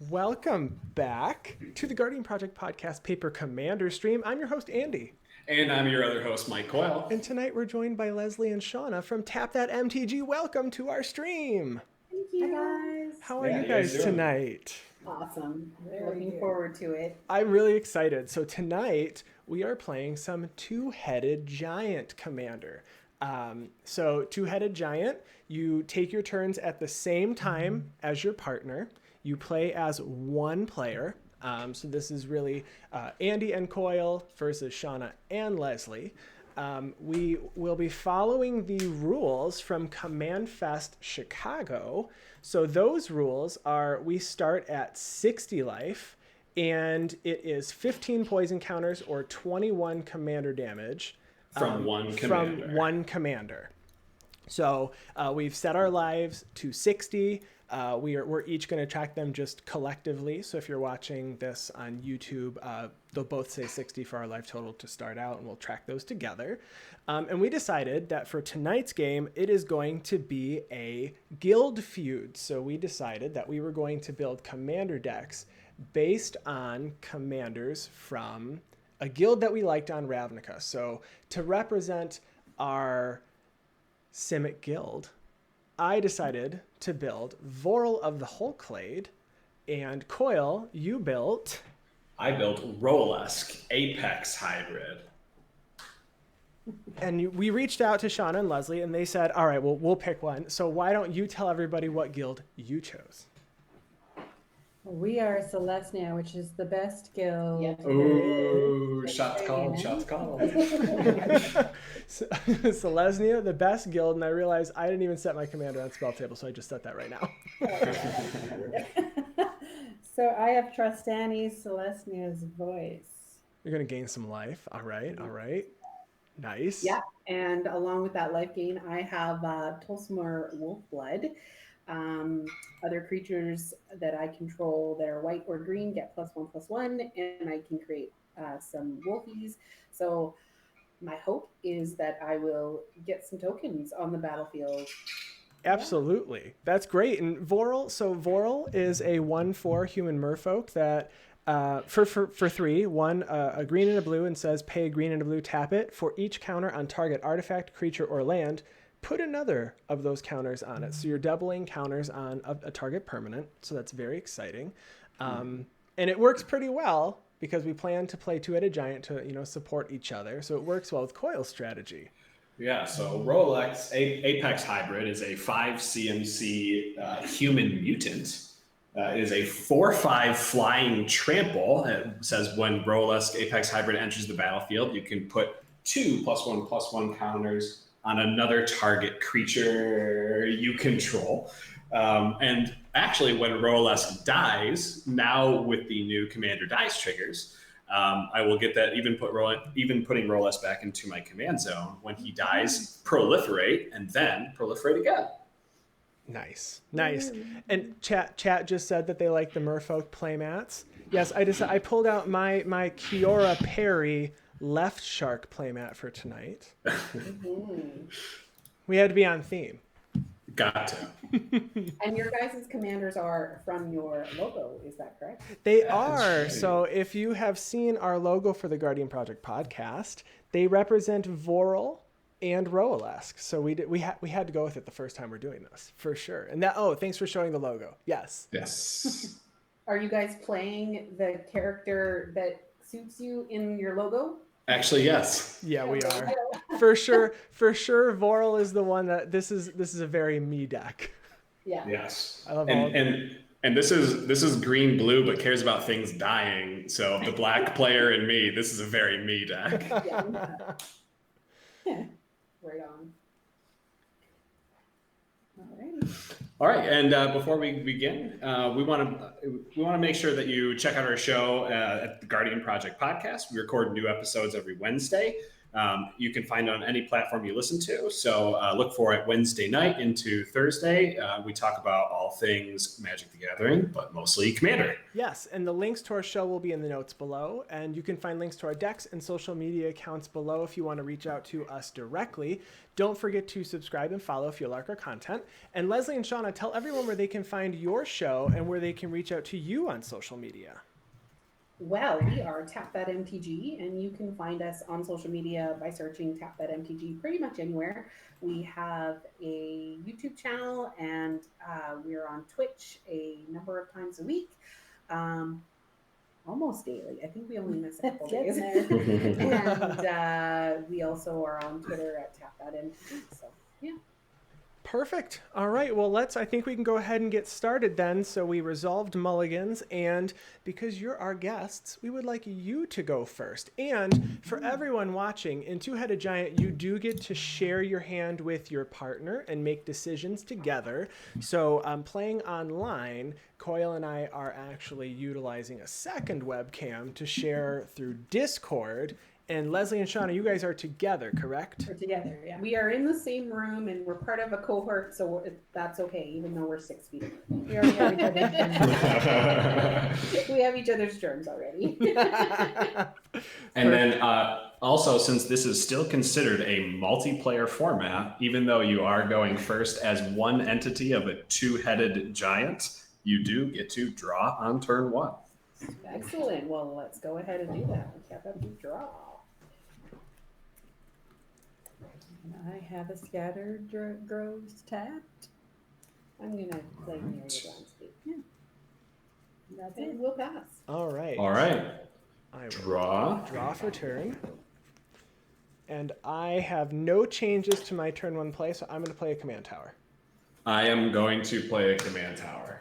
Welcome back to the Guardian Project Podcast Paper Commander stream. I'm your host, Andy. And I'm your other host, Mike Coyle. And tonight we're joined by Lesley and Shawna from TapThatMTG. Welcome to our stream. Thank you. Hi, guys. How are you guys tonight? Awesome. Looking forward to it. I'm really excited. So tonight we are playing some two-headed giant commander. So two-headed giant, you take your turns at the same time as your partner. You play as one player. So this is really Andy and Coyle versus Shawna and Lesley. We will be following the rules from CommandFest Chicago. So those rules are, we start at 60 life, and it is 15 poison counters or 21 commander damage. From one commander. So we've set our lives to 60. We're each going to track them just collectively. So if you're watching this on YouTube, they'll both say 60 for our life total to start out, and we'll track those together. And we decided that for tonight's game, it is going to be a guild feud. So we decided that we were going to build commander decks based on commanders from a guild that we liked on Ravnica. So to represent our Simic guild, I decided to build Vorel of the Whole Clade, and Coyle, you built... I built Roalesk, Apex Hybrid. And we reached out to Shawna and Lesley, and they said, all right, well, we'll pick one. So why don't you tell everybody what guild you chose? We are Selesnya, which is the best guild. Yes. Ooh, shots called. Selesnya, the best guild, and I realized I didn't even set my commander on spell table, so I just set that right now. So I have Trostani, Selesnya's voice. You're going to gain some life. All right. Nice. Yeah, and along with that life gain, I have Tolsimir Wolfblood. Other creatures that I control that are white or green get +1/+1, and I can create some wolfies. So my hope is that I will get some tokens on the battlefield. Absolutely. Yeah. That's great. And Vorel is a 1/4 human merfolk that for 3, a green and a blue, and says pay a green and a blue, tap it. For each counter on target artifact, creature, or land, put another of those counters on it. So you're doubling counters on a target permanent. So that's very exciting. And it works pretty well because we plan to play two-headed giant to support each other. So it works well with Coyle's strategy. Yeah, so Rolex Apex Hybrid is a 5 CMC human mutant. It is a 4/5 flying trample. It says when Rolesk Apex Hybrid enters the battlefield, you can put 2 +1/+1 counters on another target creature you control. And actually, when Roalesk dies, now with the new Commander Dies triggers, I will get that, even putting Roalesk back into my command zone. When he dies, proliferate, and then proliferate again. Nice. And chat just said that they like the Merfolk playmats. Yes, I pulled out my Kiora Perry Left Shark playmat for tonight. We had to be on theme. Got to. And your guys' commanders are from your logo, is that correct? They are. Right. So if you have seen our logo for the Guardian Project podcast, they represent Vorel and Roalesk. So we had to go with it the first time we're doing this, for sure. And thanks for showing the logo. Yes. Are you guys playing the character that suits you in your logo? Actually, yes. Yeah, we are. For sure, Vorel is the one that this is a very me deck. Yeah. Yes. I love and this is green blue but cares about things dying. So the black player in me, this is a very me deck. Yeah. Right on. All right, and before we begin, we want to make sure that you check out our show at the Guardian Project Podcast. We record new episodes every Wednesday. You can find it on any platform you listen to. So look for it Wednesday night into Thursday. We talk about all things Magic the Gathering, but mostly Commander. Yes, and the links to our show will be in the notes below, and you can find links to our decks and social media accounts below if you want to reach out to us directly. Don't forget to subscribe and follow if you like our content. And Lesley and Shawna, tell everyone where they can find your show and where they can reach out to you on social media. Well, we are TapThatMTG, and you can find us on social media by searching TapThatMTG pretty much anywhere. We have a YouTube channel, and we're on Twitch a number of times a week, almost daily. I think we only miss a couple days. And we also are on Twitter at TapThatMTG. So, yeah. Perfect. All right. Well, I think we can go ahead and get started then. So we resolved mulligans, and because you're our guests, we would like you to go first. And for everyone watching, in Two-Headed Giant, you do get to share your hand with your partner and make decisions together. So playing online, Coyle and I are actually utilizing a second webcam to share through Discord. And Lesley and Shawna, you guys are together, correct? We're together, yeah. We are in the same room, and we're part of a cohort, so that's okay, even though we're 6 feet apart. We already have each other's We have each other's turns already. And then also, since this is still considered a multiplayer format, even though you are going first as one entity of a two-headed giant, you do get to draw on turn 1. Excellent. Well, let's go ahead and do that. We have a draw. And I have a scattered groves tapped. I'm going to play Myriad Landscape. Yeah. That's And it. we'll pass. All right. All right. I will Draw for turn. And I have no changes to my turn 1 play, so I'm going to play a command tower. I am going to play a command tower.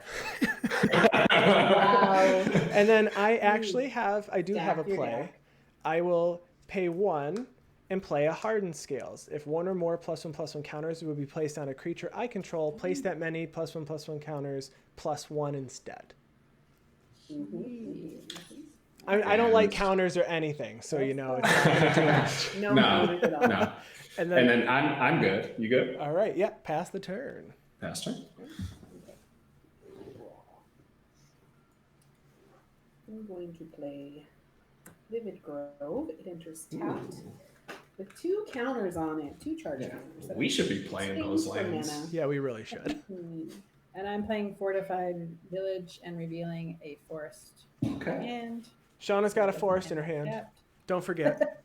Wow. And then I do have a Jack, you're play. Jack. I will pay 1 and play a Hardened Scales. If 1 or more +1/+1 counters will be placed on a creature I control, place that many +1/+1 counters +1 instead. I don't like counters or anything, so you know it's not going to do much. No, No. And And then I'm good. You good? all right, yeah, pass the turn. Pass turn. I'm going to play Vivid Grove. It enters tapped with 2 counters on it, 2 charge counters. We should be playing those Swing for lands. mana. Yeah, we really should. And I'm playing Fortified Village and revealing a forest. Okay. And Shauna's got a forest in her hand. tapped. Don't forget.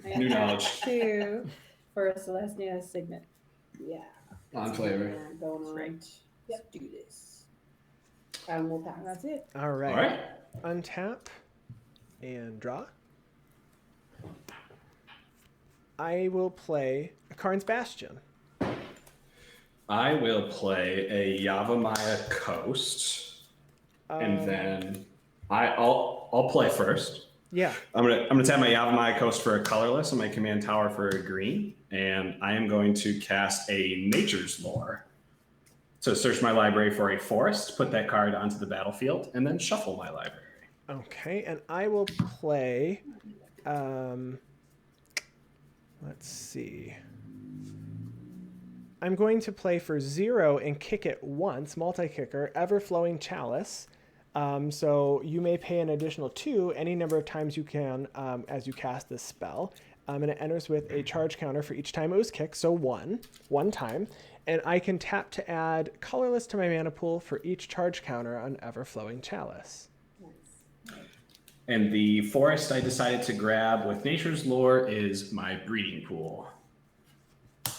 I New have knowledge. 2 for a Selesnya Signet. Yeah. On flavor. Going on. Right. Yep. Let's do this. And we'll pass. And that's it. All right. All right. Untap and draw. I will play a Karn's Bastion. I will play a Yavimaya Coast, and then I'll play first. Yeah. I'm gonna tap my Yavimaya Coast for a colorless and my command tower for a green, and I am going to cast a Nature's Lore. So search my library for a forest, put that card onto the battlefield, and then shuffle my library. Okay, and I will play. Let's see. I'm going to play for 0 and kick it once, multi-kicker, Ever-Flowing Chalice. So you may pay an additional 2 any number of times you can as you cast this spell. And it enters with a charge counter for each time it was kicked, so 1 time. And I can tap to add colorless to my mana pool for each charge counter on Ever-Flowing Chalice. And the forest I decided to grab with Nature's Lore is my breeding pool.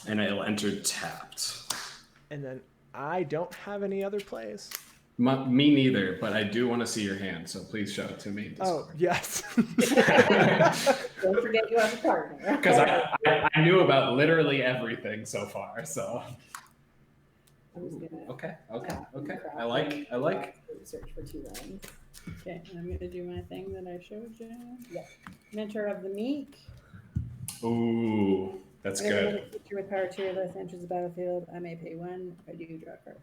And it'll enter tapped. And then I don't have any other plays. Me neither, but I do want to see your hand, so please show it to me. in Oh, Discord. yes. Don't forget you have a partner. Because I knew about literally everything so far, so. I'm just gonna Okay. craft I like. Search for 2 rounds. Okay, and I'm going to do my thing that I showed you. Yep. Mentor of the Meek. Ooh, that's Whenever good. a creature with power 2 or less enters the battlefield, I may pay 1 if I do draw a card.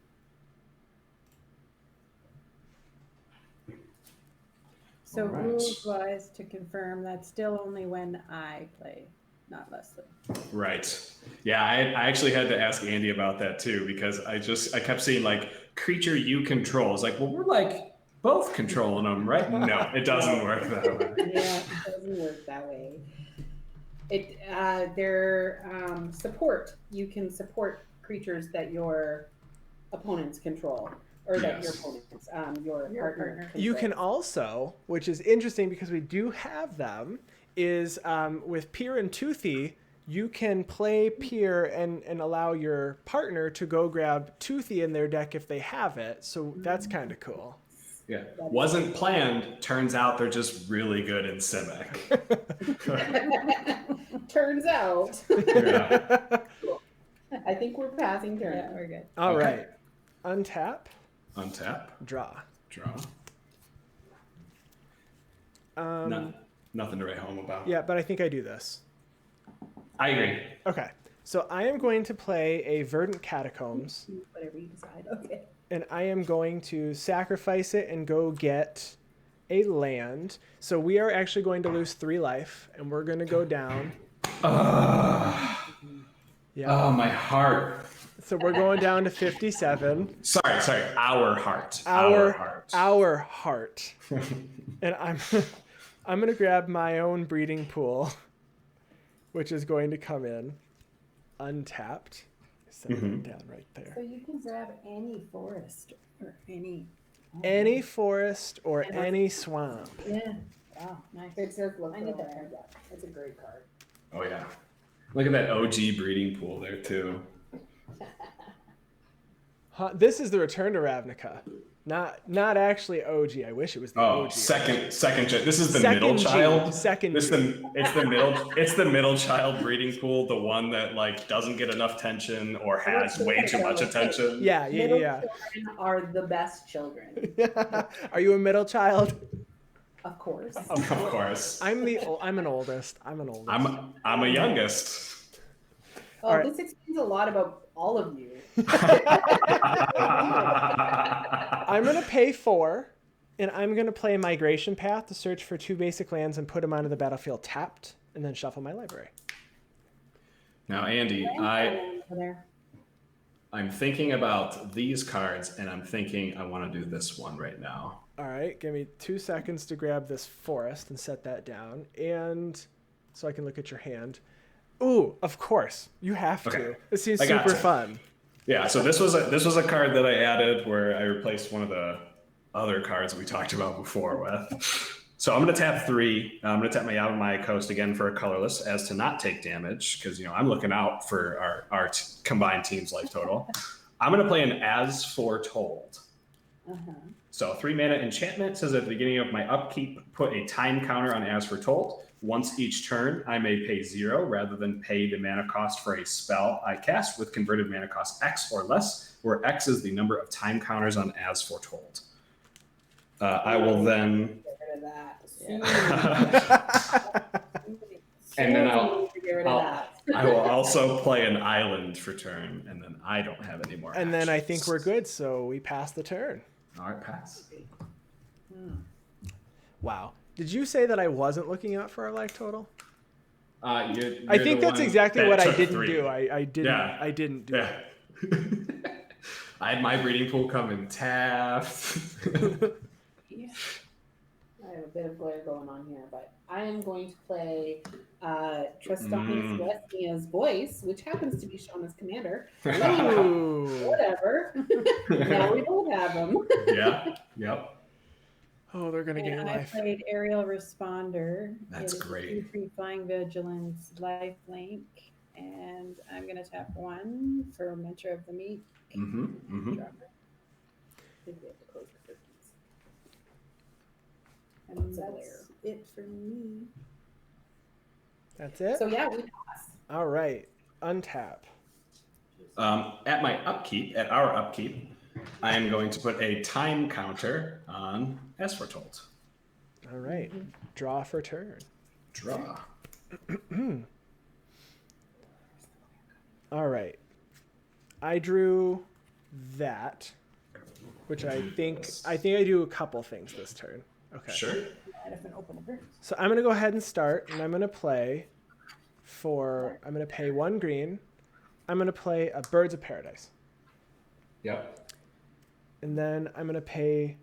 So Alright. rules-wise, to confirm, that's still only when I play. not less than. Right. Yeah, I actually had to ask Andy about that too, because I kept seeing like creature you control. It's like, well, we're like both controlling them, right? No, it doesn't work that way. Yeah, it doesn't work that way. Their support. You can support creatures that your opponents control, or that your Yes. opponents, your partner. You can controls. also, which is interesting because we do have them, is with Pier and Toothy, you can play Pier and allow your partner to go grab Toothy in their deck if they have it. So that's kind of cool. Yeah. Wasn't planned. Turns out they're just really good in Simic. Turns out. Yeah. I think we're passing turn. Yeah, we're good. All Okay. right. Untap, Untap. draw. Draw. Nothing to write home about. Yeah, but I think I do this. I agree. Okay. So I am going to play a Verdant Catacombs, Whatever you decide. Okay. and I am going to sacrifice it and go get a land. So we are actually going to lose 3 life, and we're going to go down. Yeah. Oh, my heart. So we're going down to 57. Sorry. Our heart. Our heart. Our heart. And I'm going to grab my own breeding pool, which is going to come in untapped. Set it down right there. So you can grab any forest or any. Any forest or any swamp. Yeah. Wow, nice. It says look. I need that there. card. Yeah, that's a great card. Oh, yeah. Look at that OG breeding pool there, too. This is the Return to Ravnica. Not actually OG. I wish it was the Oh, OG. second. This is the Second middle G, child. second It's G. it's the middle child breeding pool, the one that like doesn't get enough attention or has way too much attention. Yeah. Middle children are the best children, Are you a middle child? of course. Of course. I'm an oldest. I'm I'm a youngest. Oh, All right. this explains a lot about all of you. I'm gonna pay 4, and I'm gonna play Migration Path to search for 2 basic lands and put them onto the battlefield tapped, and then shuffle my library. Now, Andy, Over there. I'm thinking about these cards, and I'm thinking I want to do this one right now. All right, give me 2 seconds to grab this forest and set that down, and so I can look at your hand. Ooh, of course, you have to. Okay. It seems I super gotcha. fun. Yeah, so this was a card that I added where I replaced one of the other cards we talked about before with. So I'm going to tap 3. I'm going to tap my Yavimaya Coast again for a colorless as to not take damage because I'm looking out for our combined team's life total. I'm going to play an As Foretold. So 3 mana enchantment says at the beginning of my upkeep, put a time counter on As Foretold. Once each turn, I may pay 0 rather than pay the mana cost for a spell I cast with converted mana cost X or less, where X is the number of time counters on As Foretold. I will then... Get rid of that. And then Get rid of that. I will also play an island for turn, and then I don't have any more And then I think actions. we're good, so we pass the turn. All right, pass. Wow. Did you say that I wasn't looking out for our life total? You're I think the that's one exactly that what I took didn't 3. do. I didn't. Yeah. I didn't do Yeah. I had my breeding pool come in tapped. I have a bit of glare going on here, but I am going to play Trostani Selesnya's voice, which happens to be Shawna's commander. Ooh. Whatever. Now we don't have him. Yeah. Yep. Oh, they're gonna gain And I life. played Aerial Responder. That's It is a great. 2/3 Flying Vigilance life link. And I'm going to tap 1 for Mentor of the Meek. Mm-hmm. Mm-hmm. Drop it. I think we have to close the curtains. And So that's it for me. That's it. So yeah, we pass. All right. Untap. At our upkeep, I am going to put a time counter on As Foretold. All right. Draw for turn. Draw. All right. I drew that, which I think I do a couple things this turn. Okay. Sure. Might have been open a bit. So I'm gonna go ahead and start, and I'm gonna play I'm going to pay 1 green. I'm going to play a Birds of Paradise. Yep. And then I'm going to pay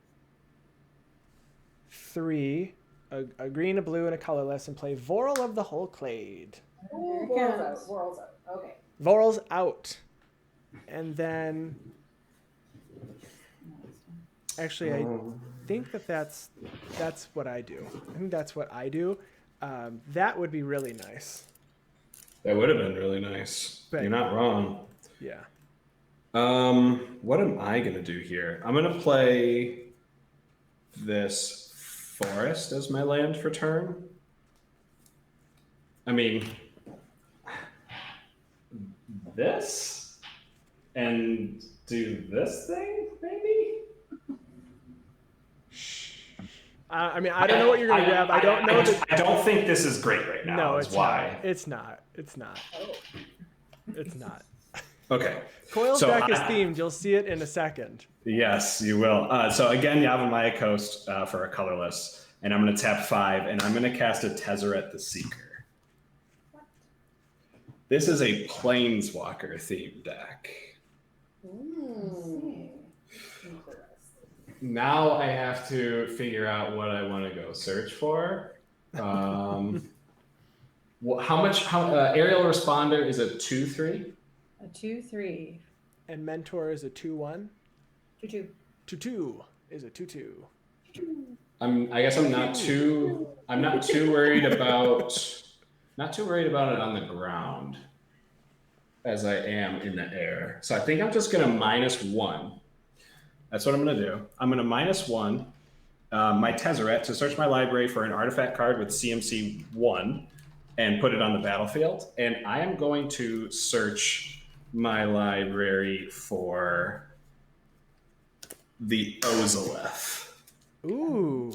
3, a green, a blue, and a colorless, and play Vorel of the Whole Clade. Ooh, Vorel's out. Vorel's out. Okay. Vorel's out. And then, actually, I think that's what I do. I think that's what I do. That would be really nice. That would have been really nice. But, you're not wrong. Yeah. What am I gonna do here? I'm gonna play this forest as my land for turn. I mean, this and do this thing maybe. I mean, I don't know what you're gonna grab. I don't know. I don't think this is great right now. No, is it's why. not. It's not. It's not. It's not. Okay. Coil's deck is themed. You'll see it in a second. Yes, you will. So again, Yavimaya Coast for a colorless, and I'm going to tap 5, and I'm going to cast a Tezzeret the Seeker. This is a Planeswalker themed deck. Now I have to figure out what I want to go search for. How much? Aerial Responder is a 2/3. A 2/3. And Mentor is a 2/1. 2/2. 2/2 is a 2/2. I guess I'm not too worried about it on the ground as I am in the air. So I think I'm just gonna -1. That's what I'm gonna do. I'm gonna -1 my Tezzeret to search my library for an artifact card with CMC 1 and put it on the battlefield. And I am going to search my library for the Ozolith. Ooh.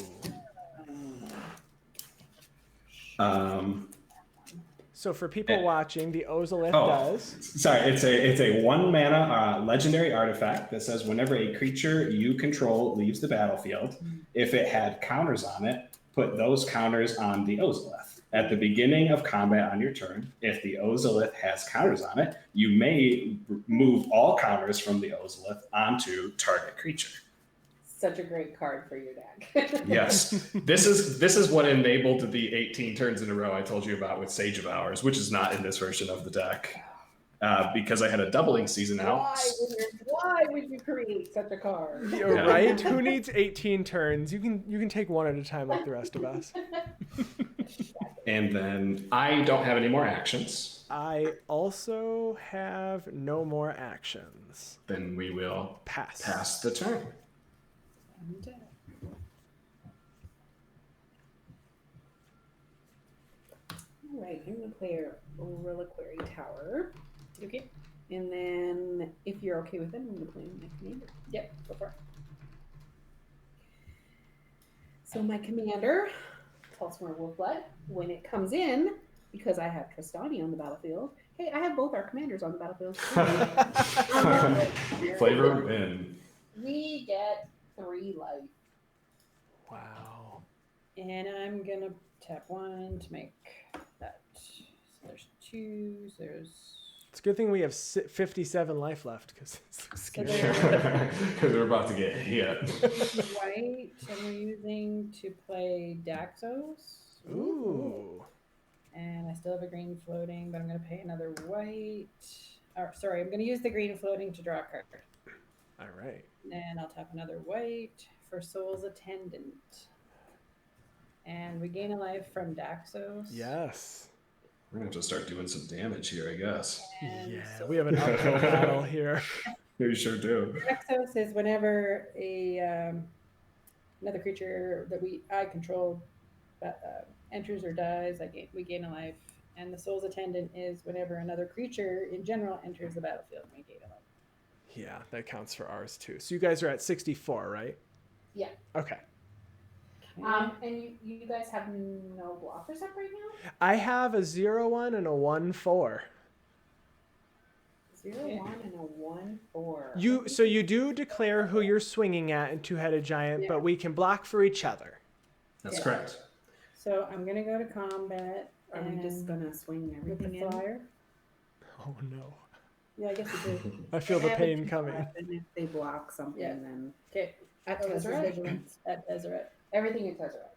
So for people watching, the Ozolith does. Sorry, it's a 1 mana legendary artifact that says whenever a creature you control leaves the battlefield, if it had counters on it, put those counters on the Ozolith. At the beginning of combat on your turn, if the Ozolith has counters on it, you may move all counters from the Ozolith onto target creature. Such a great card for your deck. Yes, this is what enabled the 18 turns in a row I told you about with Sage of Hours, which is not in this version of the deck, because I had a doubling season out. Why would you create such a card? You're right. Who needs 18 turns? You can take one at a time like the rest of us. And then I don't have any more actions. I also have no more actions. Then we will pass the turn. All right, I'm going to play a Reliquary Tower. Okay. And then, if you're okay with it, I'm going to play my commander. Yep, go for it. So my commander, Tolsimir Wolfblood, when it comes in, because I have Trostani on the battlefield. Hey, I have both our commanders on the battlefield. Flavor in. We get 3 life. Wow. And I'm going to tap 1 to make that. So there's 2. So there's... It's a good thing we have 57 life left because it's scary. Because we're about to get hit. White I'm using to play Daxos. Ooh. And I still have a green floating, but I'm going to pay another white. I'm going to use the green floating to draw a card. All right. And I'll tap another white for Soul's Attendant. And we gain a life from Daxos. Yes. We're going to have to start doing some damage here, I guess. And yeah, so we have an uphill battle here. We sure do. Daxos is whenever another creature that I control enters or dies, we gain a life. And the Soul's Attendant is whenever another creature in general enters the battlefield, we gain a life. Yeah, that counts for ours too. So you guys are at 64, right? Yeah. Okay. And you guys have no blockers up right now? I have a 0/1 and a 1/4. 0/1 and a 1/4. So you do declare who you're swinging at in Two-Headed Giant, but we can block for each other. That's correct. So I'm going to go to combat Are we just gonna swing with the everything in? flyer. Oh no. Yeah, I guess you do. I feel the Have a pain 2/5, coming. And if they block something, Yeah. then Okay. at Oh, this is Tezzeret? vigilance at Tezzeret. Everything at Tezzeret.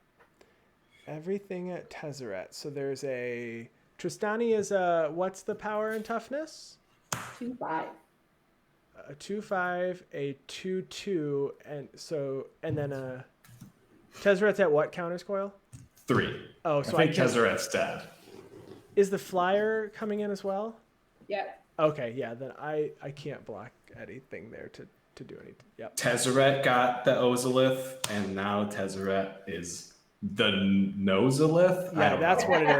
Everything at Tezzeret. So there's a Trostani is a what's the power and toughness? 2/5. A 2/5, a 2/2, and then a Tezzeret's at what counters, Coil? 3. Oh, I so think can, Tezzeret's dead. is the flyer coming in as well? Yeah. Okay, yeah, then I can't block anything there to do anything. Yep. Tezzeret got the Ozolith, and now Tezzeret is the Nozolith. I Yeah, don't that's know. what it is.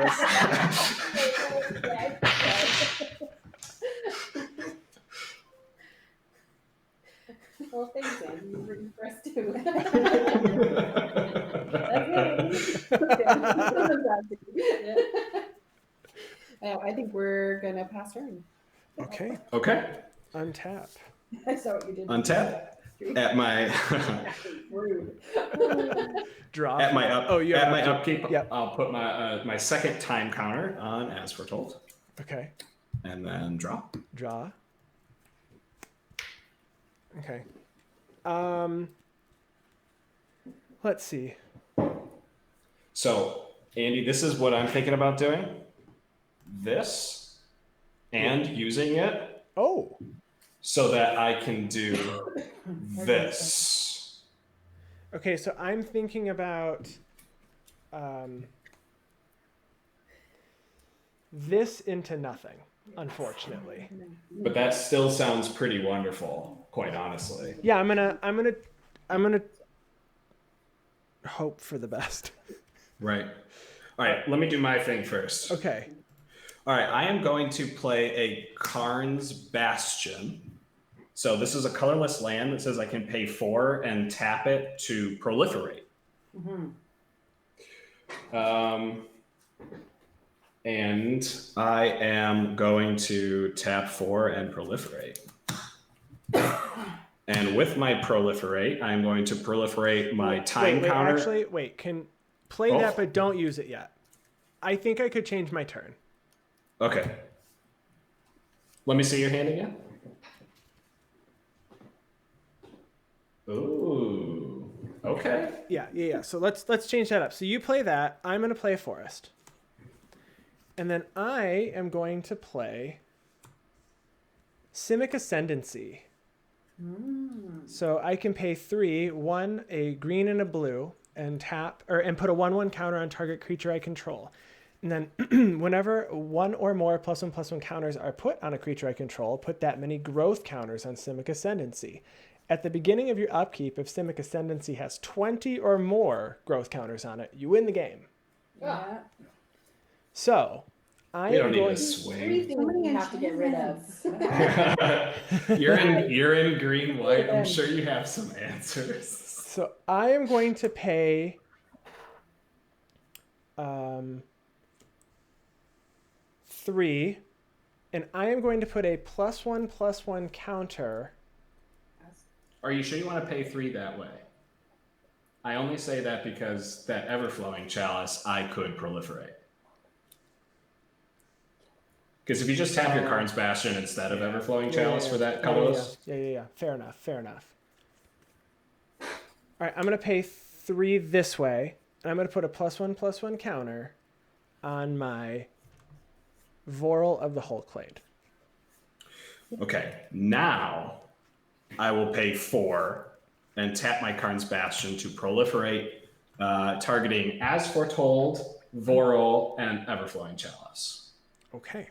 Well, thanks, Andy. You're rooting for us too. I think we're gonna pass turn. Okay, Okay. untap. I saw what you did. Untap. At my Rude. Draw. at my up Oh, you have at my upkeep. upkeep, Yep. I'll put my second time counter on as foretold, Okay. and then draw. Draw. Okay. Let's see. So, Andy, this is what I'm thinking about doing. This and using it Oh, so that I can do this. okay. So I'm thinking about this into nothing, unfortunately. But that still sounds pretty wonderful, quite honestly. Yeah, I'm gonna hope for the best. Right. All right, let me do my thing first. Okay. All right, I am going to play a Karn's Bastion. So this is a colorless land that says I can pay 4 and tap it to proliferate. And I am going to tap 4 and proliferate. And with my proliferate, I'm going to proliferate my time wait, counter. Actually, wait. Can play Oh. that, but don't use it yet. I think I could change my turn. Okay. Let me see your hand again. Ooh. Okay. Yeah. So let's change that up. So you play that. I'm gonna play a forest, and then I am going to play Simic Ascendancy. So I can pay 3, 1, a green and a blue, and put a 1/1 counter on target creature I control. And then whenever 1 or more +1/+1 counters are put on a creature I control, put that many growth counters on Simic Ascendancy. At the beginning of your upkeep, if Simic Ascendancy has 20 or more growth counters on it, you win the game. Yeah. So I We am don't need going to swing. Everything we have to get rid of. You're in green white. I'm sure you have some answers. So I am going to pay 3, and I am going to put a +1/+1 counter. Are you sure you want to pay 3 that way? I only say that because that Everflowing Chalice, I could proliferate. Because if you just tap your Karn's Bastion instead of Everflowing Chalice for that colorless. Yeah. Fair enough. All right, I'm going to pay 3 this way, and I'm going to put a +1/+1 counter on my Vorel of the Hull Clade. Okay, now I will pay 4 and tap my Karn's Bastion to proliferate, targeting as foretold, Vorel, and Everflowing Chalice. Okay.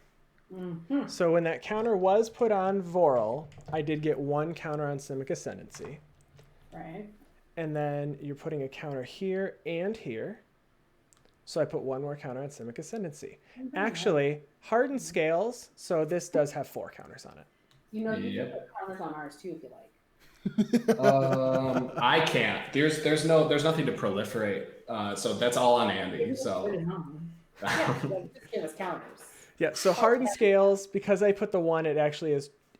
So when that counter was put on Vorel, I did get 1 counter on Simic Ascendancy. Right. And then you're putting a counter here and here. So I put 1 more counter on Simic Ascendancy. Actually, hardened scales, so this does have 4 counters on it. You know, you Yep. can put counters on ours too if you like. I can't. There's nothing to proliferate. So that's all on Andy. So Yeah, just give us counters. Yeah, so hardened scales, because I put the 1, it actually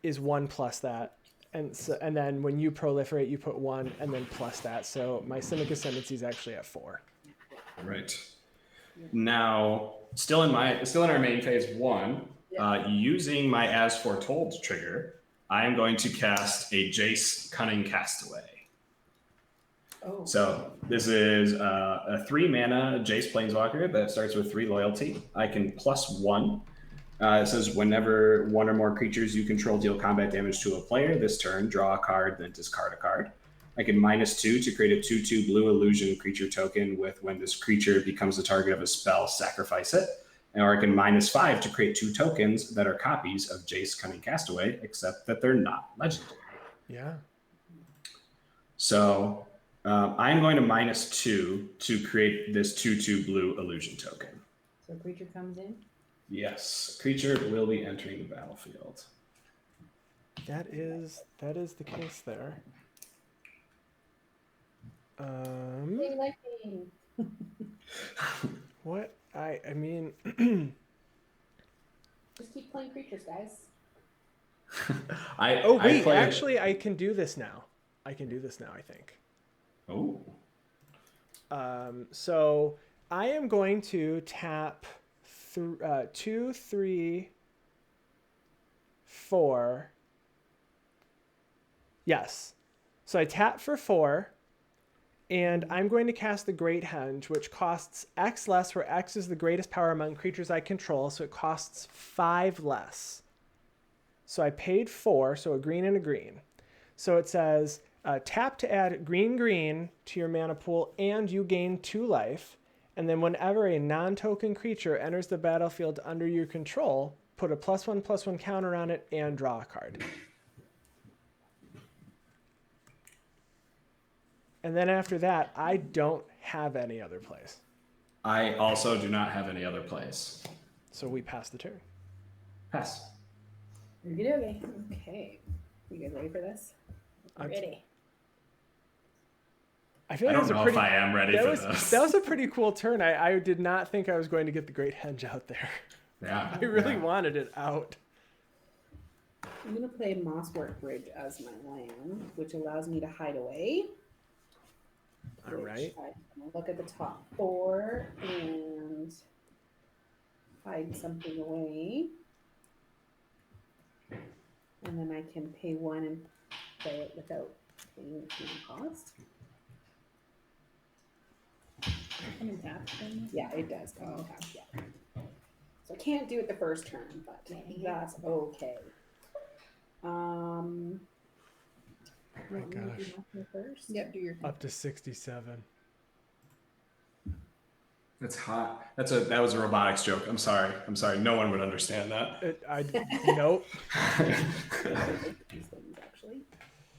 is 1 plus that. And then when you proliferate, you put 1 and then plus that. So my Simic Ascendancy is actually at 4. right. Now, still in our main phase 1, Yeah. using my As Foretold trigger, I am going to cast a Jace Cunning Castaway. Oh. So this is a 3 mana Jace Planeswalker that starts with 3 loyalty. I can +1. It says whenever one or more creatures you control deal combat damage to a player this turn, draw a card, then discard a card. I can -2 to create a 2/2 blue illusion creature token with when this creature becomes the target of a spell, sacrifice it. Or I can -5 to create 2 tokens that are copies of Jace Cunning Castaway, except that they're not legendary. Yeah. So I'm going to -2 to create this 2/2 blue illusion token. So a creature comes in. Yes, creature will be entering the battlefield. That is the case there. Hey, lightning. What I mean, Just keep playing creatures, guys. actually, I can do this now. I think. Oh. So I am going to tap 2, 3, 4. Yes. So I tap for 4, and I'm going to cast the Great Henge, which costs X less, where X is the greatest power among creatures I control, so it costs 5 less. So I paid 4, so a green and a green. So it says, tap to add green to your mana pool, and you gain 2 life. And then whenever a non-token creature enters the battlefield under your control, put a +1/+1 counter on it and draw a card. And then after that, I don't have any other place. I also do not have any other place. So we pass the turn. Pass. Okay. You guys ready for this? I'm Ready. I feel I like don't know if I am ready for this. That was a pretty cool turn. I did not think I was going to get the Great Henge out there. Yeah. I really wanted it out. I'm going to play Mosswork Bridge as my land, which allows me to hide away. All right. I'm going to look at the top 4 and hide something away. And then I can pay 1 and play it without paying the cost. Come and tap. Yeah, it does come and tap, yeah. So I can't do it the first turn, but that's okay. My want me to do gosh. nothing first? Yep, do your thing. Up to 67. That's hot. That was a robotics joke. I'm sorry. No one would understand that. Nope. These things actually.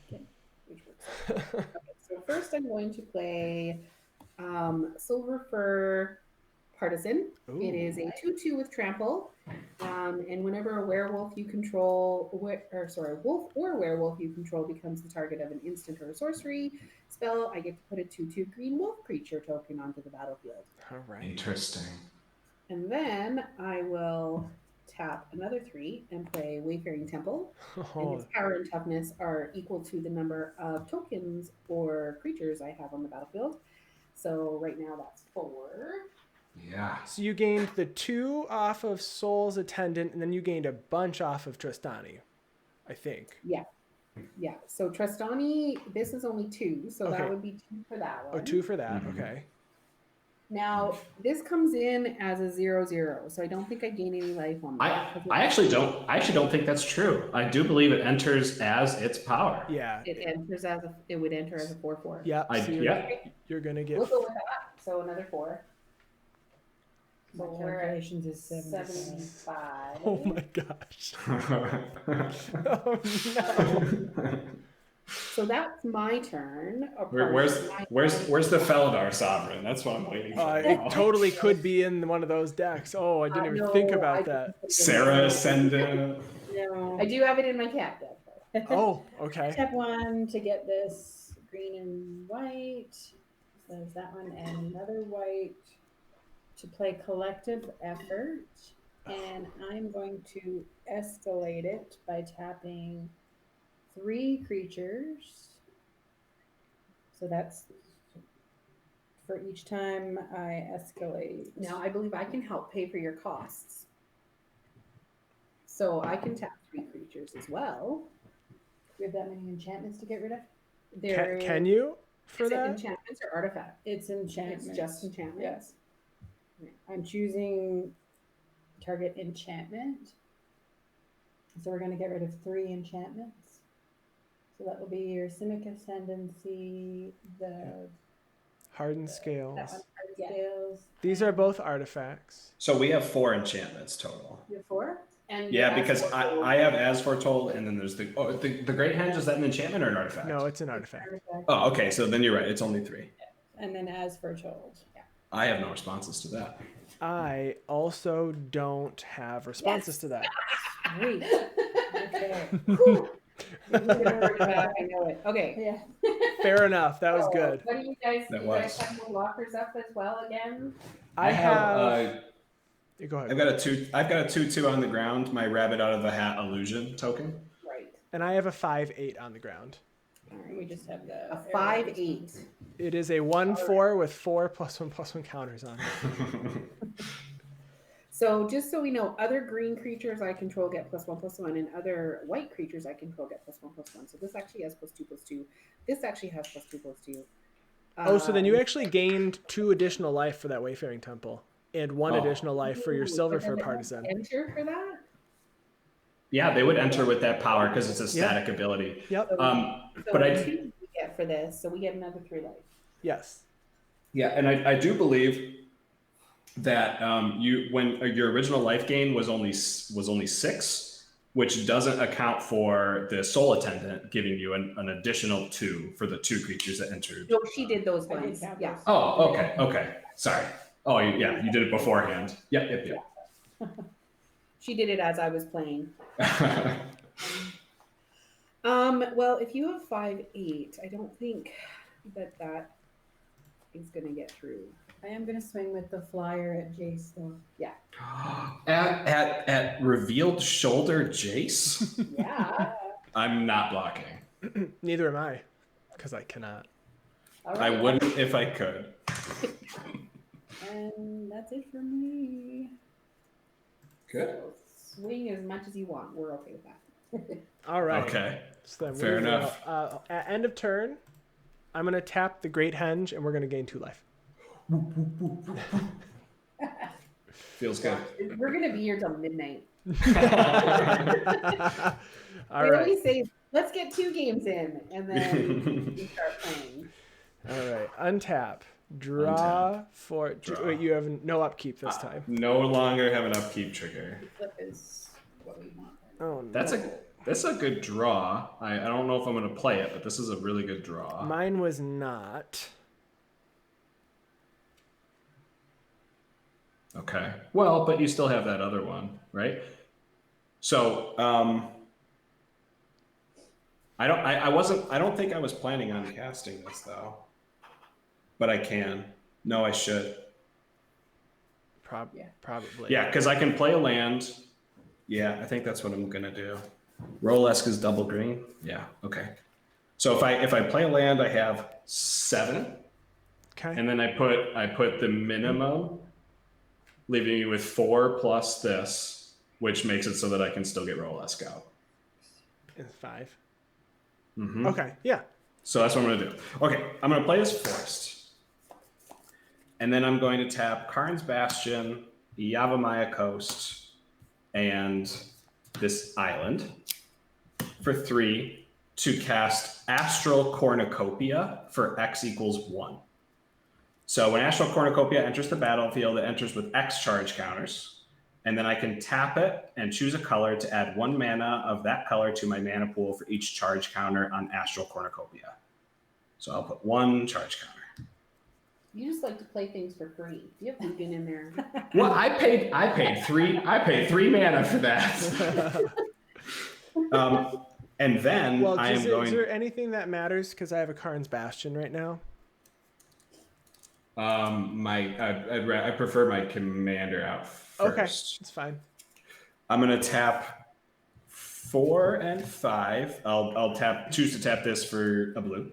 Okay, which works. Okay, so first I'm going to play Silver Fur Partisan. Ooh. It is a 2/2 with trample. And whenever a werewolf you control, wolf or werewolf you control becomes the target of an instant or a sorcery spell, I get to put a 2/2 green wolf creature token onto the battlefield. All right. Interesting. And then I will tap another 3 and play Wayfaring Temple. And Oh, its power and toughness are equal to the number of tokens or creatures I have on the battlefield. So right now that's 4. Yeah. so you gained the 2 off of Soul's Attendant, and then you gained a bunch off of Trostani, I think. Yeah. So Trostani, this is only 2, so Okay. that would be 2 for that one. Oh, 2 for that. Mhm. Okay. Now this comes in as a 0/0, so I don't think I gain any life on that. I actually don't think that's true. I do believe it enters as its power. Yeah. It would enter as a 4/4. Yeah. So you're gonna get. We'll go with that. So another 4. My So we're at calculations is 75. 75. Oh my gosh. Oh no. So that's my turn. Where's the Feldar Sovereign? That's what I'm waiting for. It totally could be in one of those decks. Oh, I didn't even think about that. Sarah Ascendant. No. I do have it in my cat deck. Oh, okay. Step 1 to get this green and white. So there's that one, and another white to play Collective Effort. And I'm going to escalate it by tapping 3 creatures. So that's for each time I escalate. Now, I believe I can help pay for your costs. So I can tap 3 creatures as well. We have that many enchantments to get rid of? Can you for Is it that? enchantments or artifacts? It's enchantments. It's just enchantments. Yes. I'm choosing target enchantment. So we're going to get rid of 3 enchantments. So that will be your Simic Ascendancy, the Hardened that scales. one, Hardened Scales. These are both artifacts. So we have 4 enchantments total. You have 4? And Yeah, as because foretold- I have as foretold, and then there's the Great Henge. Is that an enchantment or an artifact? No, it's an artifact. Oh, okay. So then you're right. It's only 3. And then as foretold. Yeah. I have no responses to that. I also don't have responses to that. Sweet. Okay. Whew. I'm gonna work back, I know it. Okay. Yeah. Fair enough. That was So, good. What do you guys? That You guys was. have your lockers up as well again? I have. Go I've ahead. got a 2/2 on the ground. My rabbit out of the hat illusion token. Right. And I have a 5/8 on the ground. All right, we just have the A 5/8. It is a 1/4 with 4+1/+1 counters on it. So just so we know, other green creatures I control get +1/+1, and other white creatures I control get +1/+1. So this actually has +2/+2. This actually has +2/+2. Oh, so then you actually gained 2 additional life for that Wayfaring Temple, and 1 Oh. additional life for your Ooh, Silver but then Fur they Partisan. enter for that. Yeah, they would enter with that power because it's a static ability. Yep. So But I 2 we get for this, so we get another 3 life. Yes. Yeah, and I do believe that when your original life gain was only 6, which doesn't account for the Soul Attendant giving you an additional 2 for the 2 creatures that entered. No, she did those I did ones. count Yeah. those. Oh, okay. Sorry. Oh, yeah, you did it beforehand. Yep. She did it as I was playing. Well, if you have 5/8, I don't think that is gonna get through. I am going to swing with the flyer at Jace though. Yeah. at revealed shoulder Jace, Yeah. I'm not blocking. Neither am I, because I cannot. All I right. wouldn't if I could. And that's it for me. Good. So swing as much as you want. We're okay with that. All right. Okay. So then Fair we enough. will, at end of turn, I'm going to tap the Great Henge, and we're going to gain 2 life. Feels good. We're gonna be here till midnight. All We right. always say, let's get 2 games in, and then we start playing. All right. Untap. Draw for. Draw. Wait, you have no upkeep this time. No longer have an upkeep trigger. Flip is what we want. Oh no. That's a good draw. I don't know if I'm gonna play it, but this is a really good draw. Mine was not. Okay. Well, but you still have that other one, right? So I don't think I was planning on casting this though. But I can. No, I should. Probably. Yeah, because I can play a land. Yeah, I think that's what I'm gonna do. Roalesk is double green. Yeah, okay. So if I play a land, I have 7. Okay. And then I put the minimum, leaving you with 4 plus this, which makes it so that I can still get Roalesk out. And 5. Mhm. Okay. Yeah. So that's what I'm gonna do. Okay, I'm gonna play this Forest. And then I'm going to tap Karn's Bastion, Yavimaya Coast, and this island for 3 to cast Astral Cornucopia for X equals 1. So when Astral Cornucopia enters the battlefield, it enters with X charge counters. And then I can tap it and choose a color to add 1 mana of that color to my mana pool for each charge counter on Astral Cornucopia. So I'll put 1 charge counter. You just like to play things for free. You have Dugan in there. Well, I paid 3 mana for that. And then Well, I am is going. there anything that matters? Because I have a Karn's Bastion right now. I prefer my commander out first. Okay. It's fine. I'm gonna tap 4 and 5. I'll choose to tap this for a blue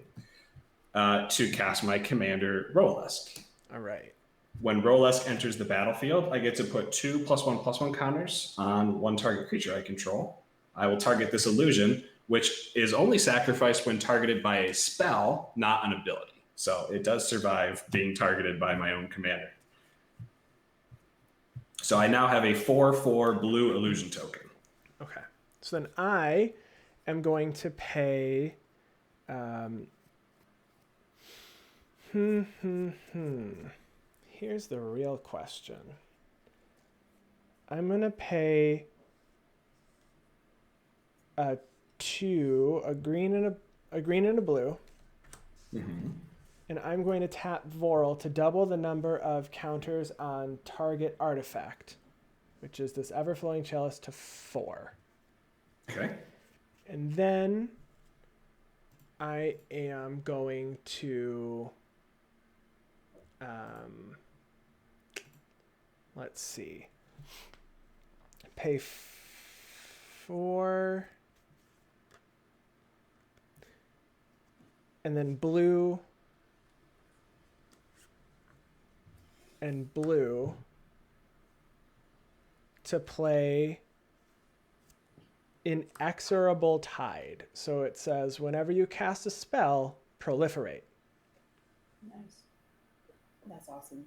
to cast my commander Roalesk. All right. When Roalesk enters the battlefield, I get to put 2 +1/+1 counters on one target creature I control. I will target this illusion, which is only sacrificed when targeted by a spell, not an ability. So it does survive being targeted by my own commander. So I now have a 4/4 blue illusion token. Okay. So then I am going to pay. Here's the real question. I'm gonna pay a green and a blue. Mm-hmm. And I'm going to tap Vorel to double the number of counters on target artifact, which is this Everflowing Chalice, to 4. Okay. And then I am going to, let's see, pay 4, and then blue and blue to play Inexorable Tide. So it says whenever you cast a spell, proliferate. Nice. That's awesome.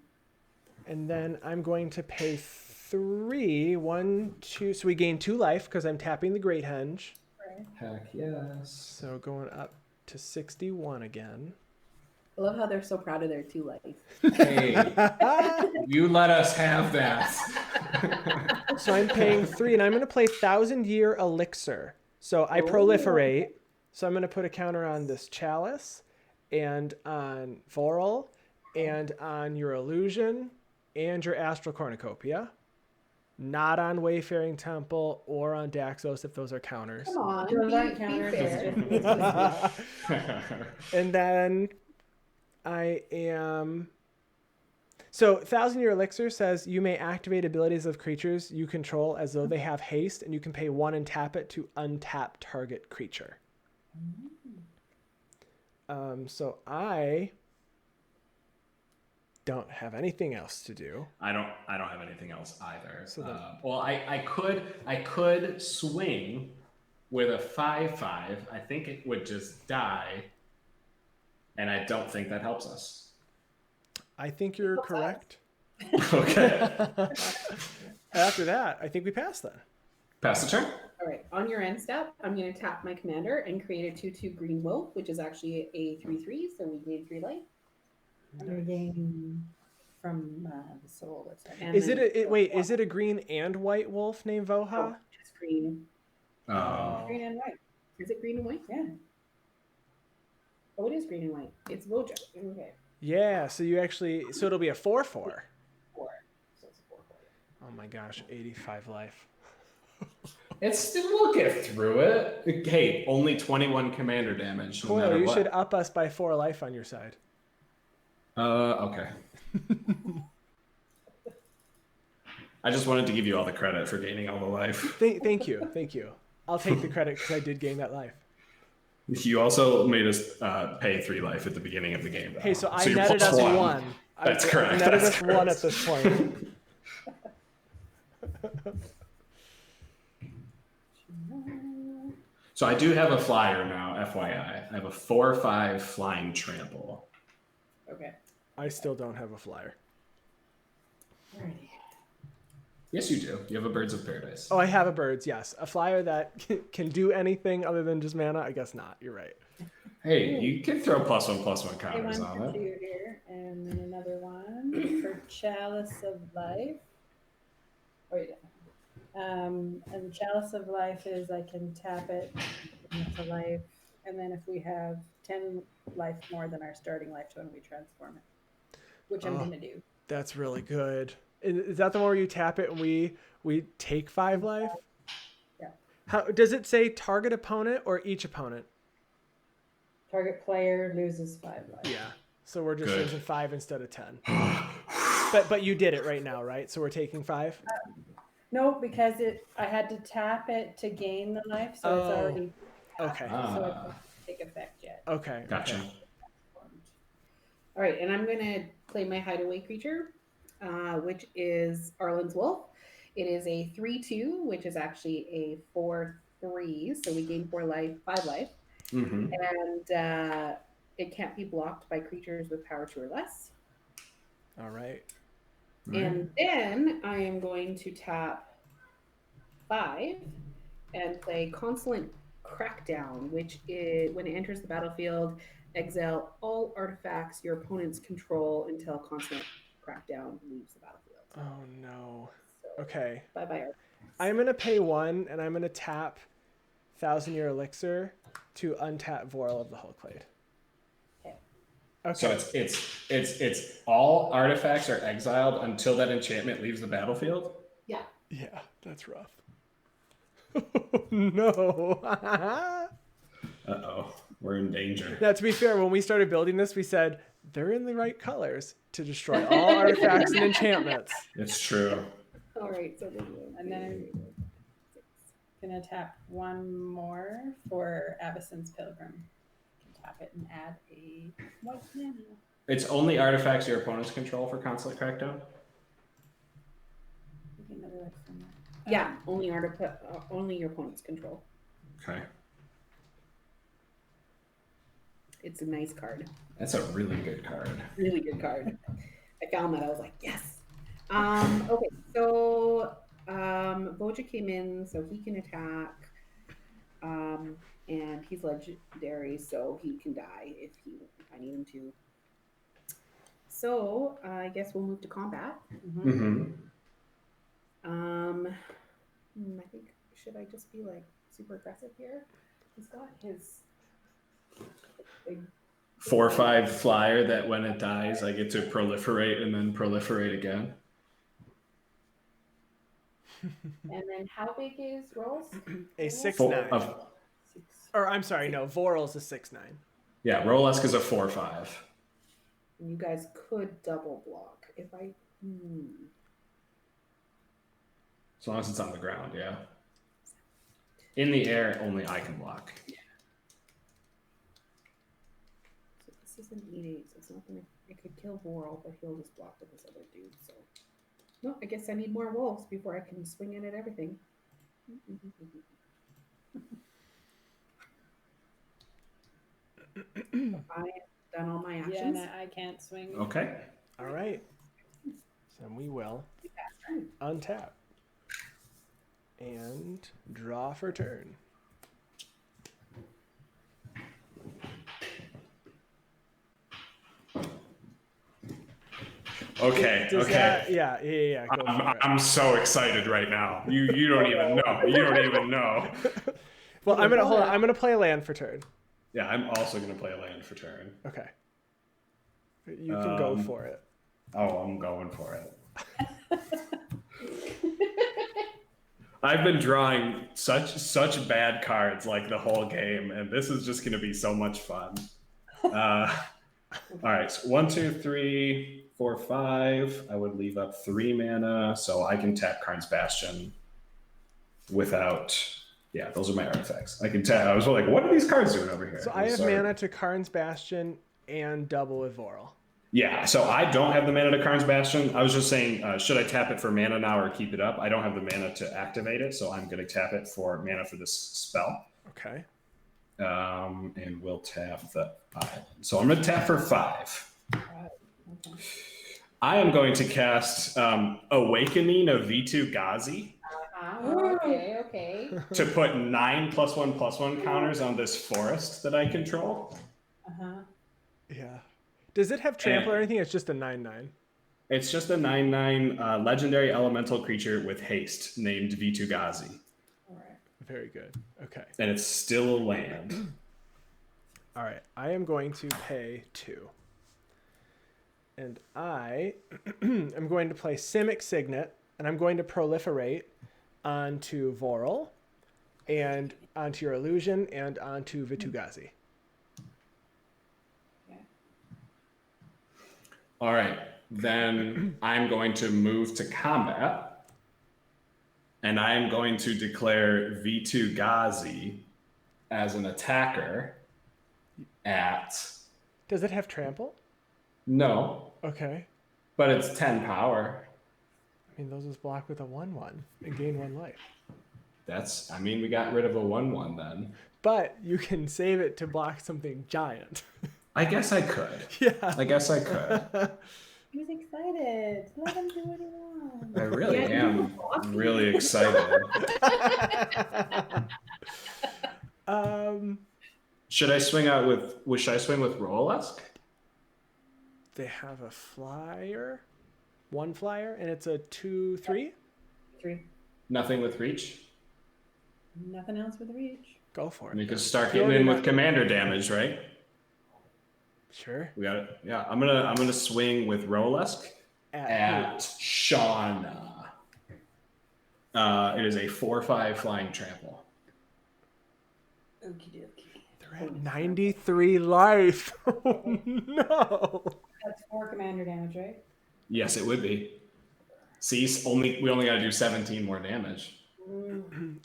And then I'm going to pay 3, 1, 2. So we gain 2 life because I'm tapping the Great Henge. Right. Heck yes. So going up to 61 again. I love how they're so proud of their 2 life. Hey, you let us have that. So I'm paying 3, and I'm going to play 1,000-Year Elixir. So I proliferate. So I'm going to put a counter on this Chalice, and on Vorel, and on your Illusion, and your Astral Cornucopia. Not on Wayfaring Temple or on Daxos if those are counters. Come on, Those aren't be counters. fair. It's just And then I am... So 1,000-Year Elixir says you may activate abilities of creatures you control as though they have haste, and you can pay 1 and tap it to untap target creature. So I don't have anything else to do. I don't have anything else either. So then- Well, I could swing with a 5/5. I think it would just die, and I don't think that helps us. I think you're correct. Okay. After that, I think we pass then. Pass the turn. All right, on your end step, I'm going to tap my commander and create a 2/2 green wolf, which is actually a 3/3, so we gain 3 life. And we gain from the soul. It's like, And Is then- is it a green and white wolf named Voha? Oh, it's green. green and white. Is it green and white? Yeah. Oh, it is green and white. It's Voja. Okay. Yeah, so you actually, so it'll be a 4/4. 4. So it's a 4. Oh my gosh, 85 life. We'll get through it. Hey, only 21 commander damage. No Coil, matter you what. should up us by 4 life on your side. Okay. I just wanted to give you all the credit for gaining all the life. Thank you. I'll take the credit because I did gain that life. You also made us pay 3 life at the beginning of the game. Though. Hey, so I you're netted us +1. 1. That's I correct. netted That's us 1 correct. at this point. So I do have a flyer now, FYI. I have a 4/5 flying trample. Okay. I still don't have a flyer. Alrighty. Yes, you do. You have a Birds of Paradise. Oh, I have a birds, yes. A flyer that can do anything other than just mana? I guess not. You're right. Hey, you can throw +1/+1 Okay, counters one on for it. 2 here, and then another one for Chalice of Life. Oh, yeah. And Chalice of Life is I can tap it into life, and then if we have 10 life more than our starting life tone, we transform it, which I'm Oh. going to do. That's really good. Is that the one where you tap it and we take 5 life? Yeah. How does it say target opponent or each opponent? Target player loses 5 life. Yeah. So we're just Good. losing 5 instead of 10. But you did it right now, right? So we're taking 5? No, because I had to tap it to gain the life, so it's Oh. already Okay. so it doesn't take effect yet. Okay. Gotcha. Okay. All right, and I'm going to play my hideaway creature, which is Arlen's Wolf. It is a 3/2, which is actually a 4/3, so we gain 5 life. Mm-hmm. And it can't be blocked by creatures with power 2 or less. All right. And then I am going to tap 5 and play Consulate Crackdown, which is when it enters the battlefield, exile all artifacts your opponents control until Consulate Crackdown leaves the battlefield. Oh no. So, Okay. bye-bye artifacts. I'm gonna pay 1, and I'm gonna tap 1,000-Year Elixir to untap Vorel of the Hull Clade. So it's all artifacts are exiled until that enchantment leaves the battlefield? Yeah. Yeah, that's rough. No. Uh-oh. We're in danger. Now, to be fair, when we started building this, we said they're in the right colors to destroy all artifacts and enchantments. It's true. All right, so And then I'm gonna tap 1 more for Avacyn's Pilgrim. You can tap it and add a white mana. It's only artifacts your opponents control for Consulate Crackdown? Another look from that. yeah, only your opponent's control. Okay. It's a nice card. That's a really good card. Really good card. I found that. I was like, yes. Okay, so Boja came in, so he can attack. And he's legendary, so he can die if I need him to. So I guess we'll move to combat. Mm-hmm. I think should I just be like super aggressive here? He's got his big 4/5 flyer that when it dies, I get to proliferate and then proliferate again. And then how big is Rolls? A 6/9. Six. Or I'm sorry, no, Vorel's a 6/9. Yeah, Roalesk is a 4/5. And you guys could double block if I. As long as it's on the ground, yeah. In the air, only I can block. So this is an 8/8, so it's not gonna. It could kill Vorel, but he'll just block with this other dude. So no, I guess I need more wolves before I can swing in at everything. I have done all my Yeah, actions. and I can't swing. Okay. All right. So we will untap and draw for turn. Okay. Does okay. that- yeah. Go for it. I'm so excited right now. You don't even know. You don't even know. Well, I'm gonna hold on. I'm gonna play a land for turn. Yeah, I'm also gonna play a land for turn. Okay. You can go for it. Oh, I'm going for it. I've been drawing such bad cards like the whole game, and this is just gonna be so much fun. All right, so 1, 2, 3, 4, 5. I would leave up 3 mana, so I can tap Karn's Bastion without. Yeah, those are my artifacts. I can tap. I was like, what are these cards doing over here? So I have mana to Karn's Bastion and double with Vorel. Yeah, so I don't have the mana to Karn's Bastion. I was just saying, should I tap it for mana now or keep it up? I don't have the mana to activate it, so I'm going to tap it for mana for this spell. Okay. And we'll tap the island. So I'm going to tap for 5. Okay. I am going to cast Awakening of V2 Ghazi Okay. to put 9+1/+1 counters on this forest that I control. Yeah. Does it have trample or anything? It's just a 9/9. It's just a 9/9 legendary elemental creature with haste named V2 Ghazi. All right. Very good. Okay. And it's still a land. All right. I am going to pay 2. And I am going to play Simic Signet, and I'm going to proliferate onto Vorel, and onto your illusion, and onto Vitugazi. All right, then I'm going to move to combat, and I am going to declare V2 Ghazi as an attacker at... Does it have trample? No. Okay. But it's 10 power. I mean, those just block with a 1/1 and gain 1 life. We got rid of a 1/1 then. But you can save it to block something giant. I guess I could. Yeah. I guess I could. He was excited. Let him do what he wants. I really Yeah, am really excited. Should I swing with Roalesk? They have a flyer, 1 flyer, and it's a 2/3. 3. Nothing with reach? Nothing else with reach. Go for it. And you can start getting in with commander damage, right? Sure. We got it. Yeah, I'm gonna swing with Roalesk at Shawna. It is a 4/5 flying trample. Okie dokie. They're at 93 life. Oh, no. That's 4 commander damage, right? Yes, it would be. See, we only got to do 17 more damage.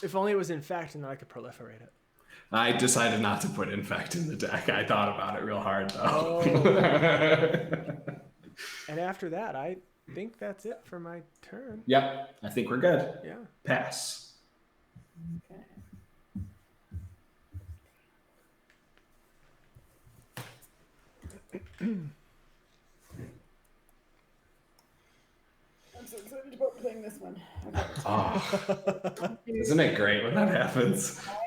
If only it was infect, and then I could proliferate it. I decided not to put infect in the deck. I thought about it real hard though. And after that, I think that's it for my turn. Yep, I think we're good. Yeah. Pass. Okay. I'm so excited about playing this one. Okay. Oh, isn't it great when that happens? 5